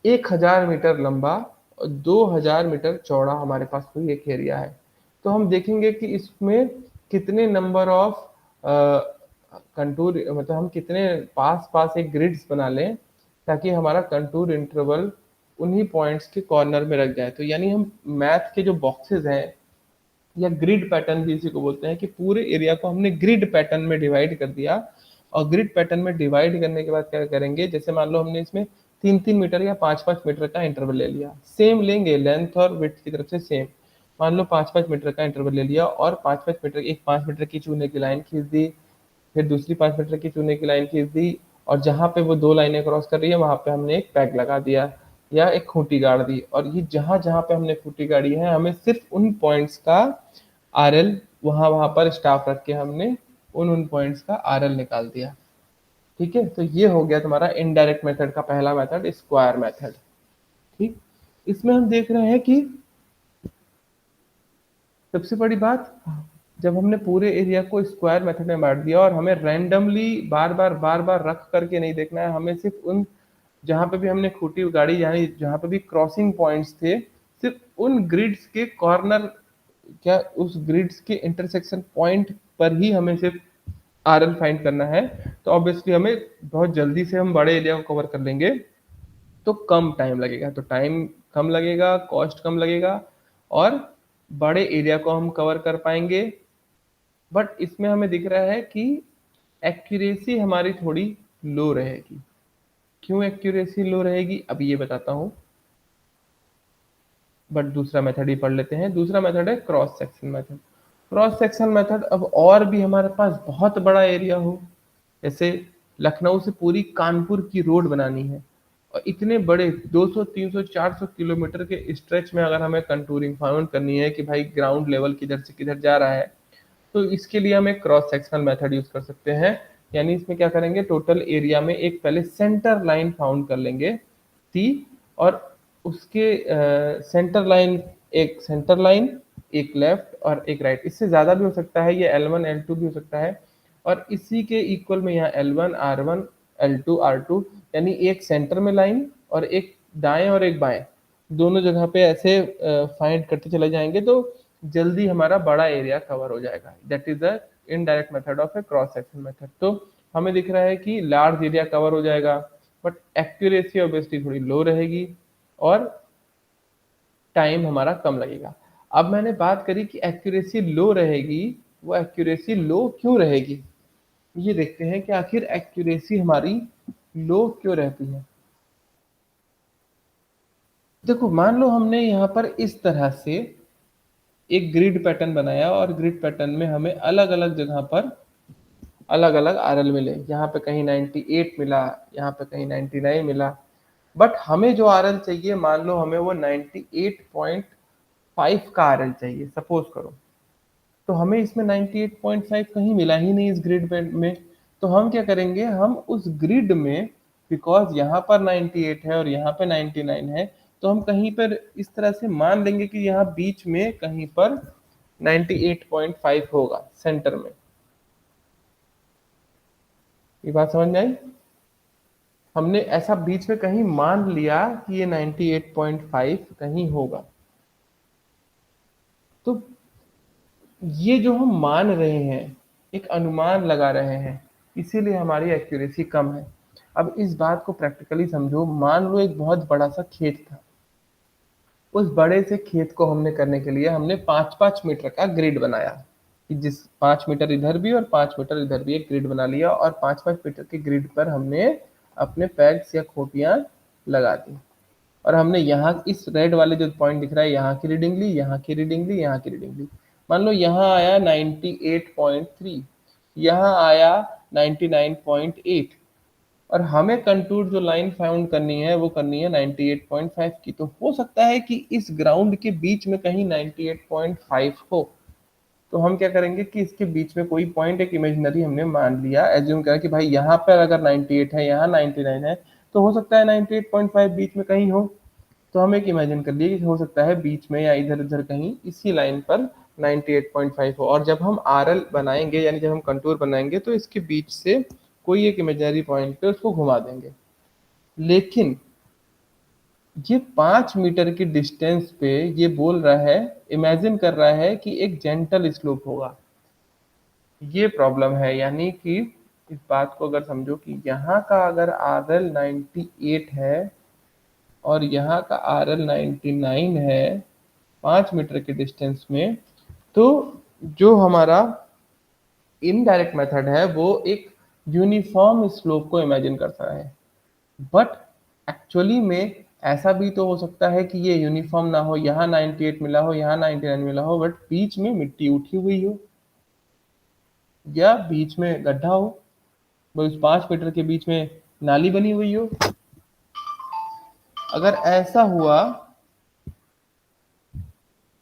1000 मीटर लंबा और 2000 मीटर चौड़ा हमारे पास कोई एक एरिया है। तो हम देखेंगे कि इसमें कितने नंबर ऑफ कंटूर, मतलब हम कितने पास पास एक ग्रिड्स बना लें ताकि हमारा कंटूर इंटरवल उन्हीं पॉइंट्स के कॉर्नर में रख जाए। तो यानी हम मैथ के जो बॉक्सेस हैं, या ग्रिड पैटर्न भी इसी को बोलते हैं, कि पूरे एरिया को हमने ग्रिड पैटर्न में डिवाइड कर दिया। और ग्रिड पैटर्न में डिवाइड करने के बाद क्या करेंगे, जैसे मान लो हमने इसमें 3-3 मीटर या 5-5 मीटर का इंटरवल ले लिया, सेम लेंगे लेंथ और विड्थ की तरफ से सेम। मान लो 5-5 मीटर का इंटरवल ले लिया और 5-5 मीटर, एक 5 मीटर की चूने की लाइन खींच दी, फिर दूसरी 5 मीटर की चूने की लाइन खींच दी, और जहां पे वो दो लाइनें क्रॉस कर रही है वहां पे हमने एक पैक लगा दिया या एक खूंटी गाड़ दी। और ये जहां जहां पे हमने खूंटी गाड़ी है, हमें सिर्फ उन पॉइंट्स का आरएल, वहां वहां पर स्टाफ रख के हमने उन पॉइंट्स का आरएल निकाल दिया। ठीक है, तो ये हो गया तुम्हारा इनडायरेक्ट मेथड का पहला मेथड, स्क्वायर मेथड। ठीक, इसमें हम देख रहे हैं कि सबसे बड़ी बात, जब हमने पूरे एरिया को स्क्वायर मेथड में बांट दिया और हमें रैंडमली बार बार रख करके नहीं देखना है, हमें सिर्फ उन जहां पे भी हमने खूंटी गाड़ी, यानी जहां पे भी क्रॉसिंग पॉइंट्स थे, सिर्फ उन ग्रिड्स के कॉर्नर, क्या उस ग्रिड्स के इंटरसेक्शन पॉइंट पर ही हमें सिर्फ आरएल फाइंड करना है। तो ऑब्वियसली हमें बहुत जल्दी से हम बड़े एरिया को कवर कर लेंगे, तो कम टाइम लगेगा, तो टाइम कम लगेगा, कॉस्ट कम लगेगा, और बड़े एरिया को हम कवर कर पाएंगे। बट इसमें हमें दिख रहा है कि एक्यूरेसी हमारी थोड़ी लो रहेगी। क्यों एक्यूरेसी लो रहेगी, अभी ये बताता हूँ। बट दूसरा मेथड ही पढ़ लेते हैं। दूसरा मेथड है cross section method. Cross section method, अब और भी हमारे पास बहुत बड़ा एरिया हो, जैसे लखनऊ से पूरी कानपुर की रोड बनानी है, और इतने बड़े 200 300 400 किलोमीटर के स्ट्रेच में अगर हमें कंटूरिंग फाउंड करनी है कि भाई ग्राउंड लेवल किधर से किधर जा रहा है, तो इसके लिए हम एक क्रॉस सेक्शनल मेथड यूज कर सकते हैं। यानी इसमें क्या करेंगे, टोटल एरिया में एक पहले सेंटर लाइन फाउंड कर लेंगे टी, और उसके सेंटर लाइन, एक सेंटर लाइन, एक लेफ्ट और एक राइट, इससे ज्यादा भी हो सकता है, ये L1 L2 भी हो सकता है। और इसी के इक्वल में यहाँ L1 R1 L2 R2, यानी एक सेंटर में लाइन और एक दाएं और एक बाएं, दोनों जगह पे ऐसे फाइंड करते चले जाएंगे, तो जल्दी हमारा बड़ा एरिया कवर हो जाएगा। That is the indirect method of A cross section method. तो हमें दिख रहा है कि लार्ज एरिया कवर हो जाएगा, बट एक्यूरेसी ऑब्वियसली थोड़ी लो रहेगी और टाइम हमारा कम लगेगा। अब मैंने बात करी कि एक्यूरेसी लो रहेगी, वो एक्यूरेसी लो क्यों रहेगी, ये देखते हैं कि आखिर एक्यूरेसी हमारी लो क्यों रहती है। देखो मान लो हमने यहाँ पर इस तरह से एक ग्रिड पैटर्न बनाया, और ग्रिड पैटर्न में हमें अलग अलग जगह पर अलग अलग आरएल मिले, यहाँ पे कहीं 98 मिला, यहाँ पे कहीं 99 मिला। बट हमें जो आरएल चाहिए, मान लो हमें वो 98.5 का आरएल चाहिए, सपोज करो। तो हमें इसमें 98.5 कहीं मिला ही नहीं इस ग्रिड में। तो हम क्या करेंगे, हम उस ग्रिड में, बिकॉज यहाँ पर 98 है और यहाँ पे 99 है, तो हम कहीं पर इस तरह से मान लेंगे कि यहाँ बीच में कहीं पर 98.5 होगा सेंटर में। ये बात समझ में आई। हमने ऐसा बीच में कहीं मान लिया कि ये 98.5 कहीं होगा। तो ये जो हम मान रहे हैं, एक अनुमान लगा रहे हैं, इसीलिए हमारी एक्यूरेसी कम है। अब इस बात को प्रैक्टिकली समझो। मान लो एक बहुत बड़ा सा खेत था। उस बड़े से खेत को हमने करने के लिए हमने 5-5 मीटर का ग्रिड बनाया, कि जिस 5 मीटर इधर भी और 5 मीटर इधर भी एक ग्रिड बना लिया, और 5-5 मीटर के ग्रिड पर हमने अपने पैक्स या खोटियां लगा दी। और हमने यहाँ इस रेड वाले जो पॉइंट दिख रहा है, यहाँ की रीडिंग ली, यहाँ की रीडिंग ली, यहाँ की रीडिंग ली। मान लो यहाँ आया 98.3, यहाँ आया 99.8, और हमें कंटूर जो लाइन फाउंड करनी है वो करनी है 98.5 की। तो हो सकता है कि इस ग्राउंड के बीच में कहीं 98.5 हो। तो हम क्या करेंगे कि इसके बीच में कोई पॉइंट एक इमेजिनरी हमने मान लिया, एज्यूम करा कि भाई यहाँ पर अगर 98 है, यहाँ 99 है, तो हो सकता है 98.5 बीच में कहीं हो। तो हम एक इमेजिन कर लिए कि हो सकता है बीच में या इधर उधर कहीं इसी लाइन पर 98.5 हो। और जब हम आरएल बनाएंगे, यानी जब हम कंटूर बनाएंगे, तो इसके बीच से कोई एक इमेजिनरी पॉइंट पे उसको घुमा देंगे। लेकिन ये 5 मीटर की डिस्टेंस पे ये बोल रहा है, इमेजिन कर रहा है कि एक जेंटल स्लोप होगा। ये प्रॉब्लम है। यानी कि इस बात को अगर समझो कि यहाँ का अगर आरएल 98 है और यहाँ का आरएल 99 है 5 मीटर के डिस्टेंस में, तो जो हमारा इनडायरेक्ट मेथड है वो एक यूनिफॉर्म स्लोप को इमेजिन करता है। बट एक्चुअली में ऐसा भी तो हो सकता है कि ये यूनिफॉर्म ना हो, यहाँ 98 मिला हो, यहाँ 99 मिला हो, बट बीच में मिट्टी उठी हुई हो, या बीच में गड्ढा हो, बस 5 मीटर के बीच में नाली बनी हुई हो। अगर ऐसा हुआ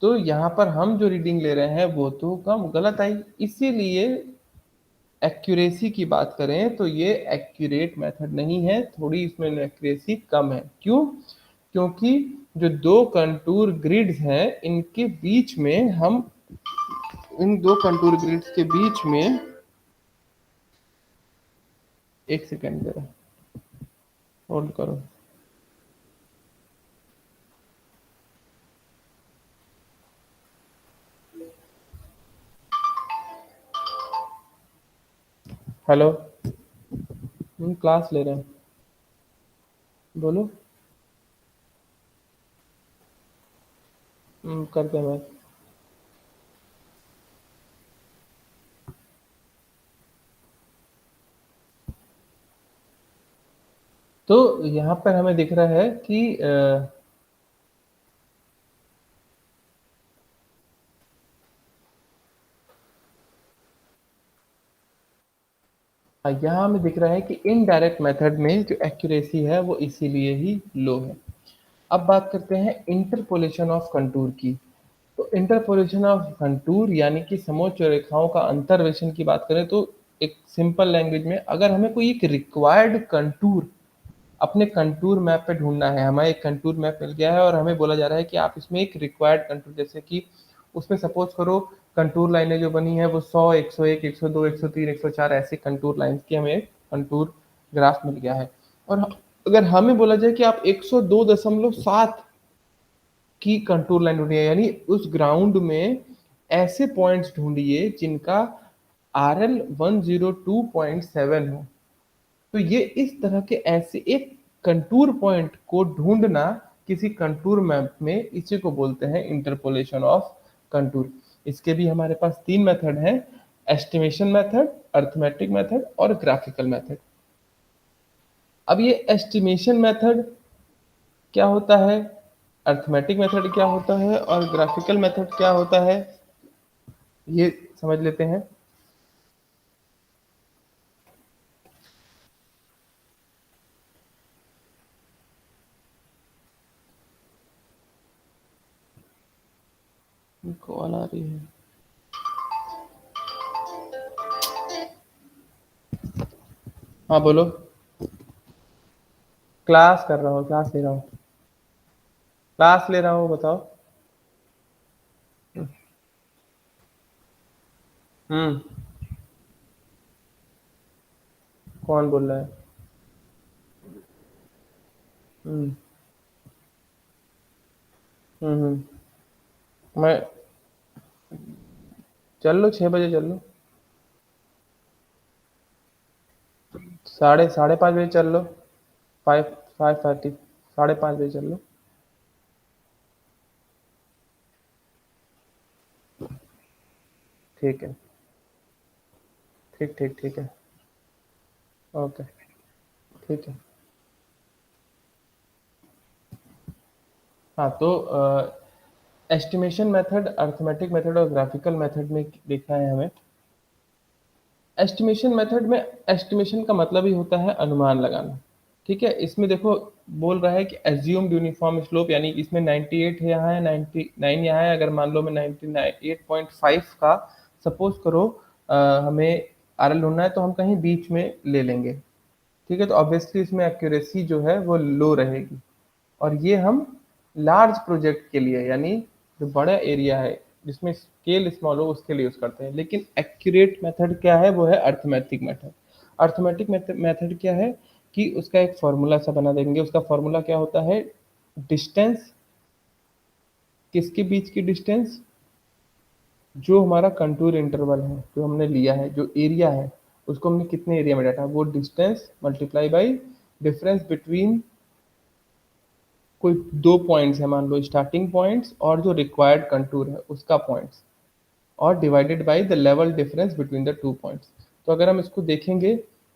तो यहाँ पर हम जो रीडिंग ले रहे हैं वो तो कम गलत आई। इसीलिए एक्यूरेसी की बात करें तो ये एक्यूरेट मेथड नहीं है, थोड़ी इसमें एक्यूरेसी कम है। क्यों? क्योंकि जो दो कंटूर ग्रिड्स हैं, इनके बीच में हम इन दो कंटूर ग्रिड्स के बीच में, एक सेकेंड जरा होल्ड करो। हेलो। हम क्लास ले रहे हैं, बोलो। करते हैं बात। तो यहाँ पर हमें दिख रहा है कि यहाँ हमें दिख रहा है कि इनडायरेक्ट मेथड में जो एक्यूरेसी है वो इसीलिए ही लो है। अब बात करते हैं इंटरपोलेशन ऑफ कंटूर की। तो इंटरपोलेशन ऑफ कंटूर यानी कि समोच्च रेखाओं का अंतर्वेशन की बात करें तो एक सिंपल लैंग्वेज में, अगर हमें कोई एक रिक्वायर्ड कंटूर अपने कंटूर मैप पे ढूंढना है, हमें एक कंटूर मैप मिल गया है और हमें बोला जा रहा है कि आप इसमें एक रिक्वायर्ड कंटूर, जैसे कि उसमें सपोज करो कंटूर लाइनें जो बनी है वो 100, 101, 102, 103, 104 ऐसे कंटूर लाइन्स की हमें कंटूर ग्राफ मिल गया है। और अगर हमें बोला जाए कि आप 102.7 की कंटूर लाइन ढूंढिए, यानी उस ग्राउंड में ऐसे पॉइंट्स ढूंढिए जिनका RL 102.7 हो। तो ये इस तरह के ऐसे एक कंटूर पॉइंट को ढूंढना किसी कंटूर मैप में, इसी को बोलते हैं इंटरपोलेशन ऑफ कंटूर। इसके भी हमारे पास तीन मेथड हैं: एस्टिमेशन मेथड, अर्थमेटिक मेथड और ग्राफिकल मेथड। अब ये एस्टिमेशन मेथड क्या होता है, अर्थमेटिक मेथड क्या होता है और ग्राफिकल मेथड क्या होता है, ये समझ लेते हैं। कॉल आ रही है। हाँ बोलो। क्लास कर रहा हूँ, क्लास ले रहा हूँ, क्लास ले रहा हूँ, बताओ। हम्म। कौन बोल रहा है? हम्म हम्म। मैं चल लो, 6 बजे चल लो। साढ़े साढ़े 5 बजे चल लो। 5:30, 5:30 बजे चल लो। ठीक है। ठीक ठीक ठीक है। ओके। ठीक है। हाँ, तो एस्टिमेशन मेथड, अर्थमेटिक मेथड और ग्राफिकल मेथड में देखना है हमें। एस्टिमेशन मेथड में एस्टिमेशन का मतलब ही होता है अनुमान लगाना। ठीक है, इसमें देखो बोल रहा है कि एज्यूम्ड यूनिफॉर्म स्लोप, यानी इसमें 98 है यहाँ है, 99 यहाँ है। अगर मान लो मैं 98.5 का सपोज करो हमें आरएल ढूंढना है, तो हम कहीं बीच में ले लेंगे। ठीक है, तो ऑब्वियसली इसमें एक्यूरेसी जो है वो लो रहेगी। और ये हम लार्ज प्रोजेक्ट के लिए, यानी जो बड़ा एरिया है जिसमें स्केल स्मॉल हो उसके लिए यूज करते हैं। लेकिन एक्यूरेट मेथड क्या है, वो है अर्थमेटिक मेथड। अर्थमेटिक मेथड क्या है कि उसका एक फॉर्मूला सा बना देंगे। उसका फॉर्मूला क्या होता है, डिस्टेंस, किसके बीच की डिस्टेंस, जो हमारा कंटूर इंटरवल है जो हमने लिया है, जो एरिया है उसको हमने कितने एरिया में डाटा, वो distance multiply by difference between कोई दो पॉइंट्स है, मान लो स्टार्टिंग पॉइंट्स और जो रिक्वायर्ड कंटूर है उसका पॉइंट्स, और divided by the level difference between the two points. तो अगर हम इसको देखेंगे,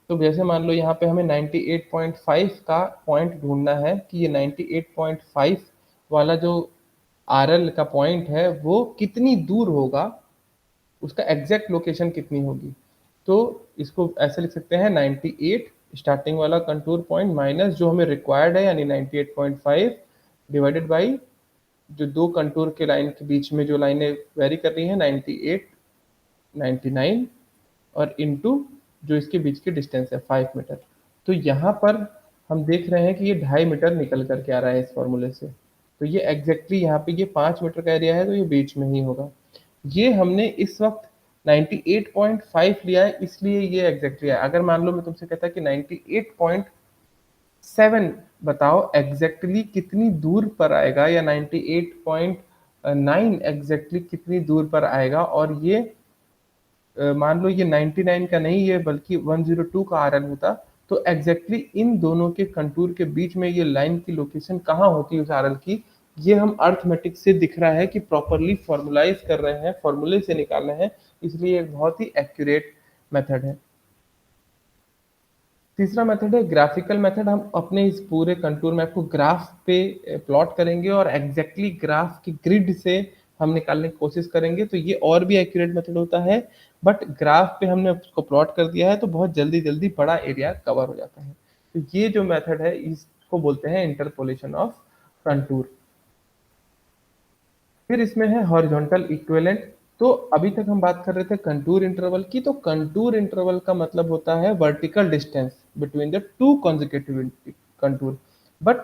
तो जैसे मान लो यहाँ पे हमें 98.5 का पॉइंट ढूंढना है कि ये 98.5 वाला जो आरएल का पॉइंट है वो कितनी दूर होगा, उसका एग्जैक्ट लोकेशन कितनी होगी। तो इसको ऐसे लिख सकते हैं, 98 स्टार्टिंग वाला कंटूर पॉइंट माइनस जो हमें रिक्वायर्ड है यानी 98.5 डिवाइडेड बाई जो दो कंटूर के लाइन के बीच में जो लाइनें वेरी कर रही हैं 98, 99 और इनटू जो इसके बीच की डिस्टेंस है 5 मीटर। तो यहाँ पर हम देख रहे हैं कि ये 2.5 मीटर निकल करके आ रहा है इस फॉर्मूले से। तो ये एग्जैक्टली यहाँ पे ये 5 मीटर का एरिया है, तो ये बीच में ही होगा। ये हमने इस वक्त 98.5 लिया है, इसलिए ये एग्जैक्टली है। अगर मान लो मैं तुमसे कहता कि 98.7 बताओ एग्जैक्टली कितनी दूर पर आएगा, या 98.9 एग्जैक्टली कितनी दूर पर आएगा, और ये मान लो ये 99 का नहीं, ये बल्कि 102 का आरएल होता, तो एग्जैक्टली इन दोनों के कंटूर के बीच में ये लाइन की लोकेशन कहाँ होती है उस आरएल की, ये हम अर्थमेटिक से दिख रहा है कि प्रॉपरली फॉर्मुलाइज कर रहे हैं, फॉर्मूले से निकाल रहे हैं। इसलिए एक बहुत ही एक्यूरेट मेथड है। तीसरा मेथड है ग्राफिकल मेथड। हम अपने इस पूरे कंटूर मैप को ग्राफ पे प्लॉट करेंगे और एग्जैक्टली ग्राफ की ग्रिड से हम निकालने की कोशिश करेंगे। तो ये और भी एक्यूरेट मेथड होता है, बट ग्राफ पे हमने उसको प्लॉट कर दिया है तो बहुत जल्दी जल्दी बड़ा एरिया कवर हो जाता है। तो ये जो मेथड है इसको बोलते हैं इंटरपोलेशन ऑफ कंटूर। फिर इसमें है हॉरिजॉन्टल इक्विवेलेंट। तो अभी तक हम बात कर रहे थे कंटूर इंटरवल की, तो कंटूर इंटरवल का मतलब होता है vertical distance between the two consecutive contour. But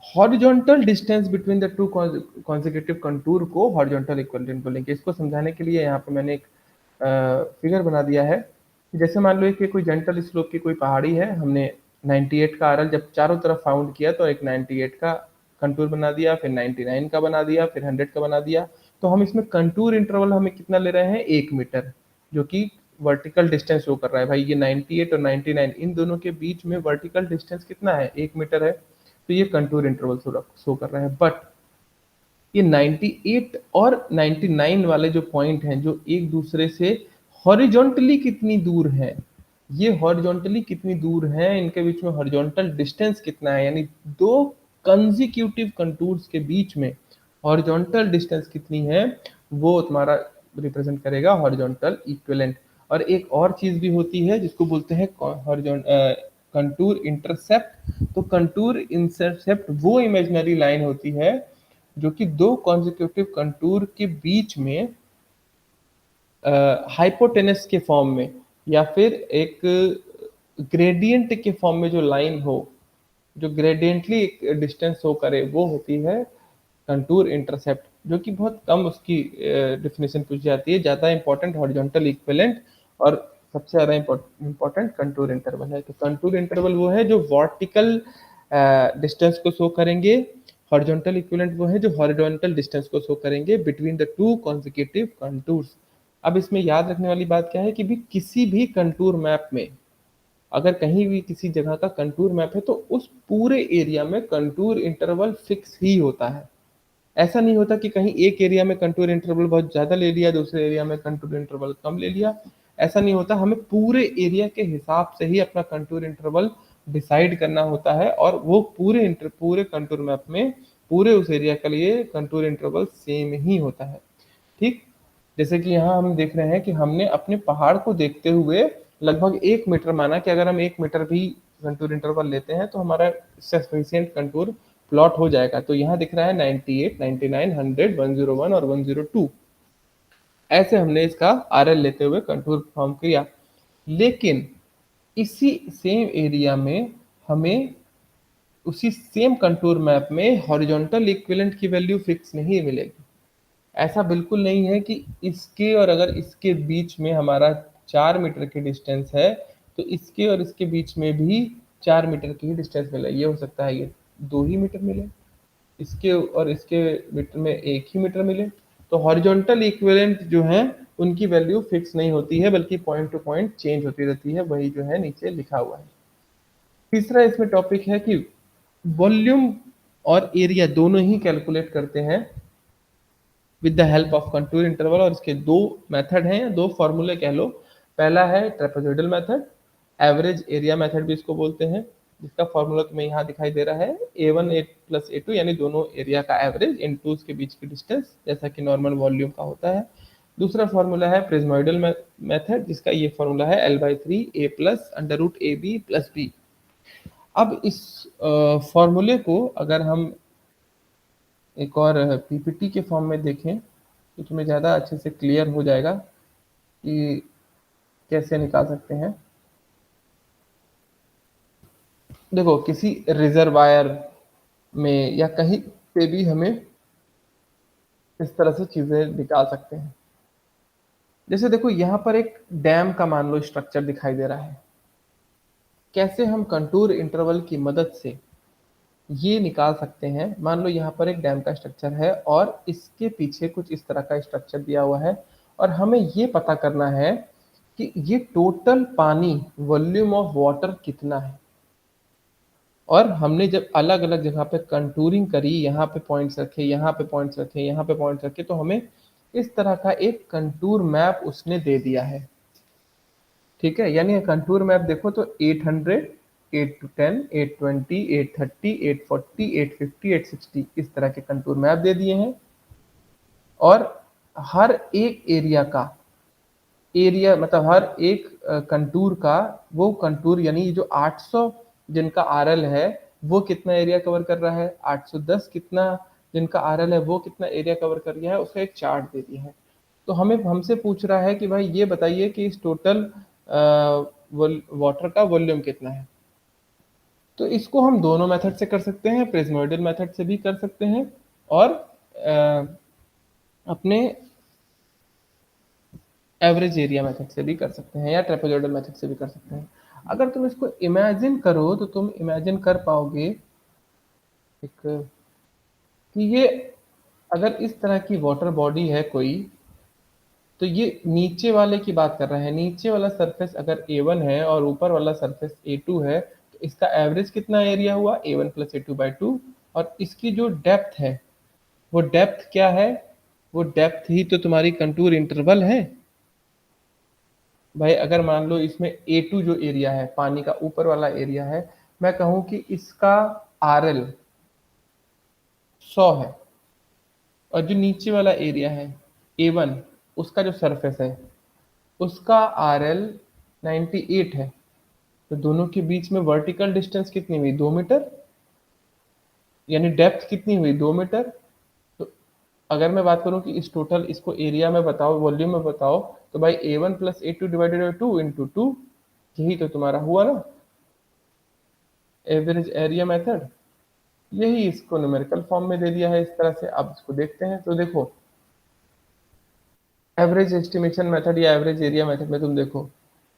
horizontal distance between the two consecutive contour को हॉरिजॉन्टल इक्विवेलेंट बोलेंगे। इसको समझाने के लिए यहाँ पे मैंने एक फिगर बना दिया है। जैसे मान लो कि कोई जेंटल स्लोप की कोई पहाड़ी है, हमने 98 का आरएल जब चारों तरफ फाउंड किया तो एक 98 का कंटूर बना दिया, फिर 99 का बना दिया, फिर 100 का बना दिया। तो हम इसमें कंटूर इंटरवल हमें कितना ले रहे हैं, 1 मीटर, जो कि वर्टिकल डिस्टेंस शो कर रहा है। भाई ये 98 और 99 इन दोनों के बीच में वर्टिकल डिस्टेंस कितना है, 1 मीटर है। तो ये कंटूर इंटरवल शो कर रहा है। बट ये 98 और 99 वाले जो पॉइंट हैं जो एक दूसरे से हॉरिजॉन्टली कितनी दूर है, ये हॉरिजॉन्टली कितनी दूर है, इनके बीच में हॉरिजॉन्टल डिस्टेंस कितना है, यानी दो कंजिक्यूटिव कंटूर्स के बीच में हॉरिजॉन्टल डिस्टेंस कितनी है, वो तुम्हारा रिप्रेजेंट करेगा हॉरिजॉन्टल इक्विवेलेंट। और एक और चीज भी होती है जिसको बोलते हैं कंटूर इंटरसेप्ट। तो कंटूर इंटरसेप्ट वो इमेजिनरी लाइन होती है जो कि दो कॉन्जिक्यूटिव कंटूर के बीच में हाइपोटेनस के फॉर्म में या फिर एक ग्रेडियंट के फॉर्म में जो लाइन हो, जो ग्रेडियंटली एक डिस्टेंस शो करे, वो होती है कंटूर इंटरसेप्ट, जो कि बहुत कम उसकी डेफिनेशन पूछी जाती है। ज़्यादा इंपॉर्टेंट हॉरिजॉन्टल इक्विवेलेंट और सबसे ज़्यादा इंपॉर्टेंट कंटूर इंटरवल है। तो कंटूर इंटरवल वो है जो वर्टिकल डिस्टेंस को शो करेंगे, हॉरिजॉन्टल इक्विवेलेंट वो है जो हॉरिजॉन्टल डिस्टेंस को शो करेंगे between the two consecutive contours. अब इसमें याद रखने वाली बात क्या है कि भी किसी भी कंटूर मैप में अगर कहीं भी किसी जगह का कंटूर मैप है तो उस पूरे एरिया में कंटूर इंटरवल फिक्स ही होता है। ऐसा नहीं होता कि कहीं एक एरिया में कंटूर इंटरवल बहुत ज़्यादा ले लिया, दूसरे एरिया में कंटूर इंटरवल कम ले लिया, ऐसा नहीं होता। हमें पूरे एरिया के हिसाब से ही अपना कंटूर इंटरवल डिसाइड करना होता है और वो पूरे कंटूर मैप में पूरे उस एरिया के लिए कंटूर इंटरवल सेम ही होता है। ठीक, जैसे कि यहाँ हम देख रहे हैं कि हमने अपने पहाड़ को देखते हुए लगभग 1 मीटर माना कि अगर हम 1 मीटर भी कंटूर इंटरवल लेते हैं तो हमारा सफिशियंट कंटूर प्लॉट हो जाएगा। तो यहाँ दिख रहा है 98, 99, 100, 101 और 102। ऐसे हमने इसका आरएल लेते हुए कंटूर फॉर्म किया। लेकिन इसी सेम एरिया में हमें उसी सेम कंटूर मैप में हॉरिजॉन्टल इक्विवेलेंट की वैल्यू फिक्स नहीं मिलेगी। ऐसा बिल्कुल नहीं है कि इसके और अगर इसके बीच में हमारा 4 मीटर की डिस्टेंस है तो इसके और इसके बीच में भी 4 मीटर की ही डिस्टेंस मिले। ये हो सकता है ये 2 ही मीटर मिले, इसके और इसके मीटर में 1 ही मीटर मिले। तो हॉरिजॉन्टल इक्विवेलेंट जो है उनकी वैल्यू फिक्स नहीं होती है बल्कि पॉइंट टू पॉइंट चेंज होती रहती है, वही जो है नीचे लिखा हुआ है। तीसरा इसमें टॉपिक है कि वॉल्यूम और एरिया दोनों ही कैलकुलेट करते हैं with the help of contour interval. और इसके दो मेथड हैं या दो फॉर्मूले कह लो। पहला है trapezoidal method, average area method भी इसको बोलते हैं, जिसका फॉर्मूला तुम्हें यहाँ दिखाई दे रहा है A1 A प्लस A2 यानी दोनों एरिया का एवरेज इन टू के बीच की डिस्टेंस, जैसा कि नॉर्मल वॉल्यूम का होता है। दूसरा फॉर्मूला है प्रिज्मोइडल मेथड, जिसका ये फॉर्मूला है L/3 A plus under root AB plus B। अब इस फॉर्मूले को अगर हम एक और पीपीटी के फॉर्म में देखें तो तुम्हें ज़्यादा अच्छे से क्लियर हो जाएगा कि कैसे निकाल सकते हैं। देखो, किसी रिजर्वायर में या कहीं पे भी हमें इस तरह से चीज़ें निकाल सकते हैं। जैसे देखो यहाँ पर एक डैम का मान लो स्ट्रक्चर दिखाई दे रहा है। कैसे हम कंटूर इंटरवल की मदद से ये निकाल सकते हैं। मान लो यहाँ पर एक डैम का स्ट्रक्चर है और इसके पीछे कुछ इस तरह का स्ट्रक्चर दिया हुआ है और हमें ये पता करना है कि ये टोटल पानी वॉल्यूम ऑफ वाटर कितना है। और हमने जब अलग अलग जगह पे कंटूरिंग करी, यहाँ पे पॉइंट्स रखे, यहाँ पे पॉइंट्स रखे, यहाँ पे पॉइंट्स रखे, तो हमें इस तरह का एक कंटूर मैप उसने दे दिया है। ठीक है, यानी कंटूर मैप देखो तो 800, 810, 820, 830, 840, 850, 860 इस तरह के कंटूर मैप दे दिए हैं। और हर एक एरिया का एरिया मतलब हर एक कंटूर का वो कंटूर यानी जो 800 जिनका आरएल है वो कितना एरिया कवर कर रहा है, 810 कितना जिनका आरएल है वो कितना एरिया कवर कर रहा है, उसका एक चार्ट दे दिया है। तो हमें हमसे पूछ रहा है कि भाई ये बताइए कि इस टोटल वाटर का वॉल्यूम कितना है। तो इसको हम दोनों मेथड से कर सकते हैं, प्रिज्मोइडल मेथड से भी कर सकते हैं और अपने एवरेज एरिया मेथड से भी कर सकते हैं या ट्रेपेजॉइडल मेथड से भी कर सकते हैं। अगर तुम इसको इमेजिन करो तो तुम इमेजिन कर पाओगे एक कि ये अगर इस तरह की वाटर बॉडी है कोई, तो ये नीचे वाले की बात कर रहा है। नीचे वाला सरफेस अगर A1 है और ऊपर वाला सरफेस A2 है तो इसका एवरेज कितना एरिया हुआ, A1 प्लस A2/2। और इसकी जो डेप्थ है वो डेप्थ क्या है, वो डेप्थ ही तो तुम्हारी कंटूर इंटरवल है। भाई अगर मान लो इसमें A2 जो एरिया है पानी का ऊपर वाला एरिया है, मैं कहूँ कि इसका RL 100 है और जो नीचे वाला एरिया है A1 उसका जो सरफेस है उसका RL 98 है, तो दोनों के बीच में वर्टिकल डिस्टेंस कितनी हुई, 2 मीटर, यानी डेप्थ कितनी हुई, 2 मीटर। तो अगर मैं बात करूं कि इस टोटल इसको एरिया में बताओ, वॉल्यूम में बताओ, तो भाई A1 plus A2 divided by 2 into 2, यही तो तुम्हारा हुआ ना एवरेज एरिया मेथड। यही इसको न्यूमेरिकल फॉर्म में दे दिया है इस तरह से। अब इसको देखते हैं तो देखो एवरेज एस्टिमेशन मेथड या एवरेज एरिया मेथड में तुम देखो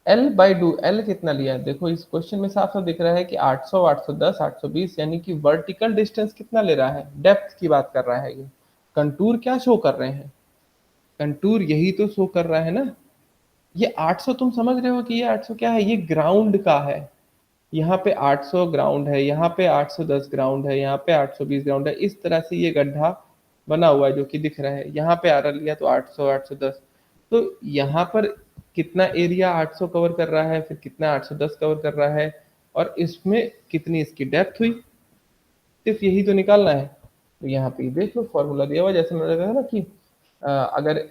L/2 L कितना लिया है? देखो इस क्वेश्चन में साफ-साफ दिख रहा है कि 800, 810, 820 यानी कि वर्टिकल डिस्टेंस कितना ले रहा है? डेप्थ की बात कर रहा है ये। कंटूर क्या शो कर रहे हैं? कंटूर यही तो शो कर रहा है ना। ये 800 तुम समझ रहे हो कि ये 800 क्या है? ये ग्राउंड का है। यहाँ पे 800 ग्राउंड है, यहाँ पे 810 ग्राउंड है, यहाँ पे 820 ग्राउंड है। इस तरह से ये गड्ढा बना हुआ है जो कि दिख रहा है। यहाँ पे आर लिया तो 800, 810। तो यहाँ पर कितना एरिया 800 कवर कर रहा है, फिर कितना 810 कवर कर रहा है, और इसमें कितनी इसकी डेप्थ हुई, सिर्फ यही तो निकालना है। तो यहाँ पे देख लो फॉर्मूला दिया हुआ है, जैसे मैंने कहा ना कि अगर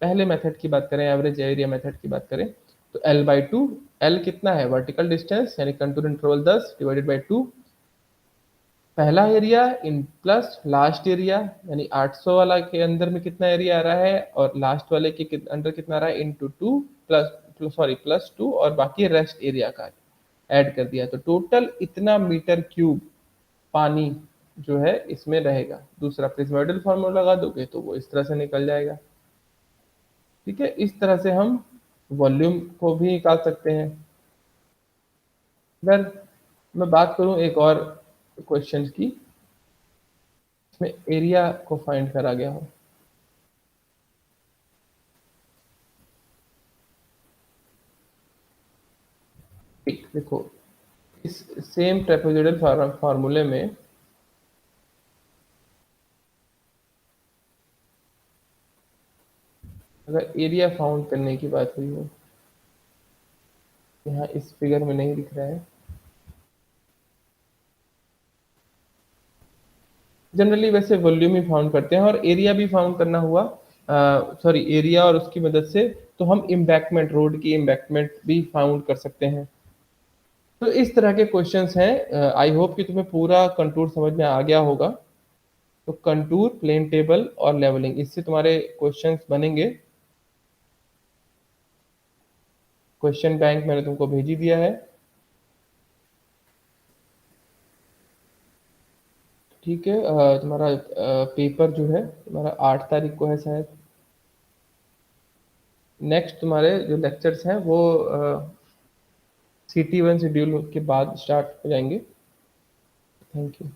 पहले मेथड की बात करें, एवरेज एरिया मेथड की बात करें, तो L/2, L कितना है? वर्टिकल डिस्टेंस यानी कंटूर इंटरवल 10 डिवाइडेड बाई 2, पहला area in plus last area, यानी 800 वाला के अंदर में कितना एरिया आ रहा है और लास्ट वाले के अंदर कितना आ रहा है, इंटू 2 प्लस 2, और बाकी रेस्ट एरिया का ऐड कर दिया, तो टोटल इतना मीटर क्यूब पानी जो है इसमें रहेगा। दूसरा प्रिज्मोइडल फार्मूला लगा दोगे तो वो इस तरह से निकल जाएगा। ठीक है, इस तरह से हम वॉल्यूम को भी निकाल सकते हैं। अगर मैं बात करूं एक और क्वेश्चन की, इसमें एरिया को फाइंड करा गया हो। ठीक, देखो इस सेम ट्रेपेजोइडल फार्मूले में अगर एरिया फाउंड करने की बात हुई हो, यहाँ इस फिगर में नहीं दिख रहा है। जनरली वैसे वॉल्यूम ही फाउंड करते हैं, और एरिया भी फाउंड करना हुआ, सॉरी एरिया और उसकी मदद से तो हम इम्बैकमेंट, रोड की इम्बैकमेंट भी फाउंड कर सकते हैं। तो इस तरह के क्वेश्चंस हैं। आई होप कि तुम्हें पूरा कंटूर समझ में आ गया होगा। तो कंटूर, प्लेन टेबल और लेवलिंग, इससे तुम्हारे क्वेश्चंस बनेंगे। क्वेश्चन बैंक मैंने तुमको भेज ही दिया है। ठीक है, तुम्हारा पेपर जो है तुम्हारा 8 तारीख को है शायद। नेक्स्ट तुम्हारे जो लेक्चर्स हैं वो CT1 शेड्यूल के बाद स्टार्ट हो जाएंगे। Thank you.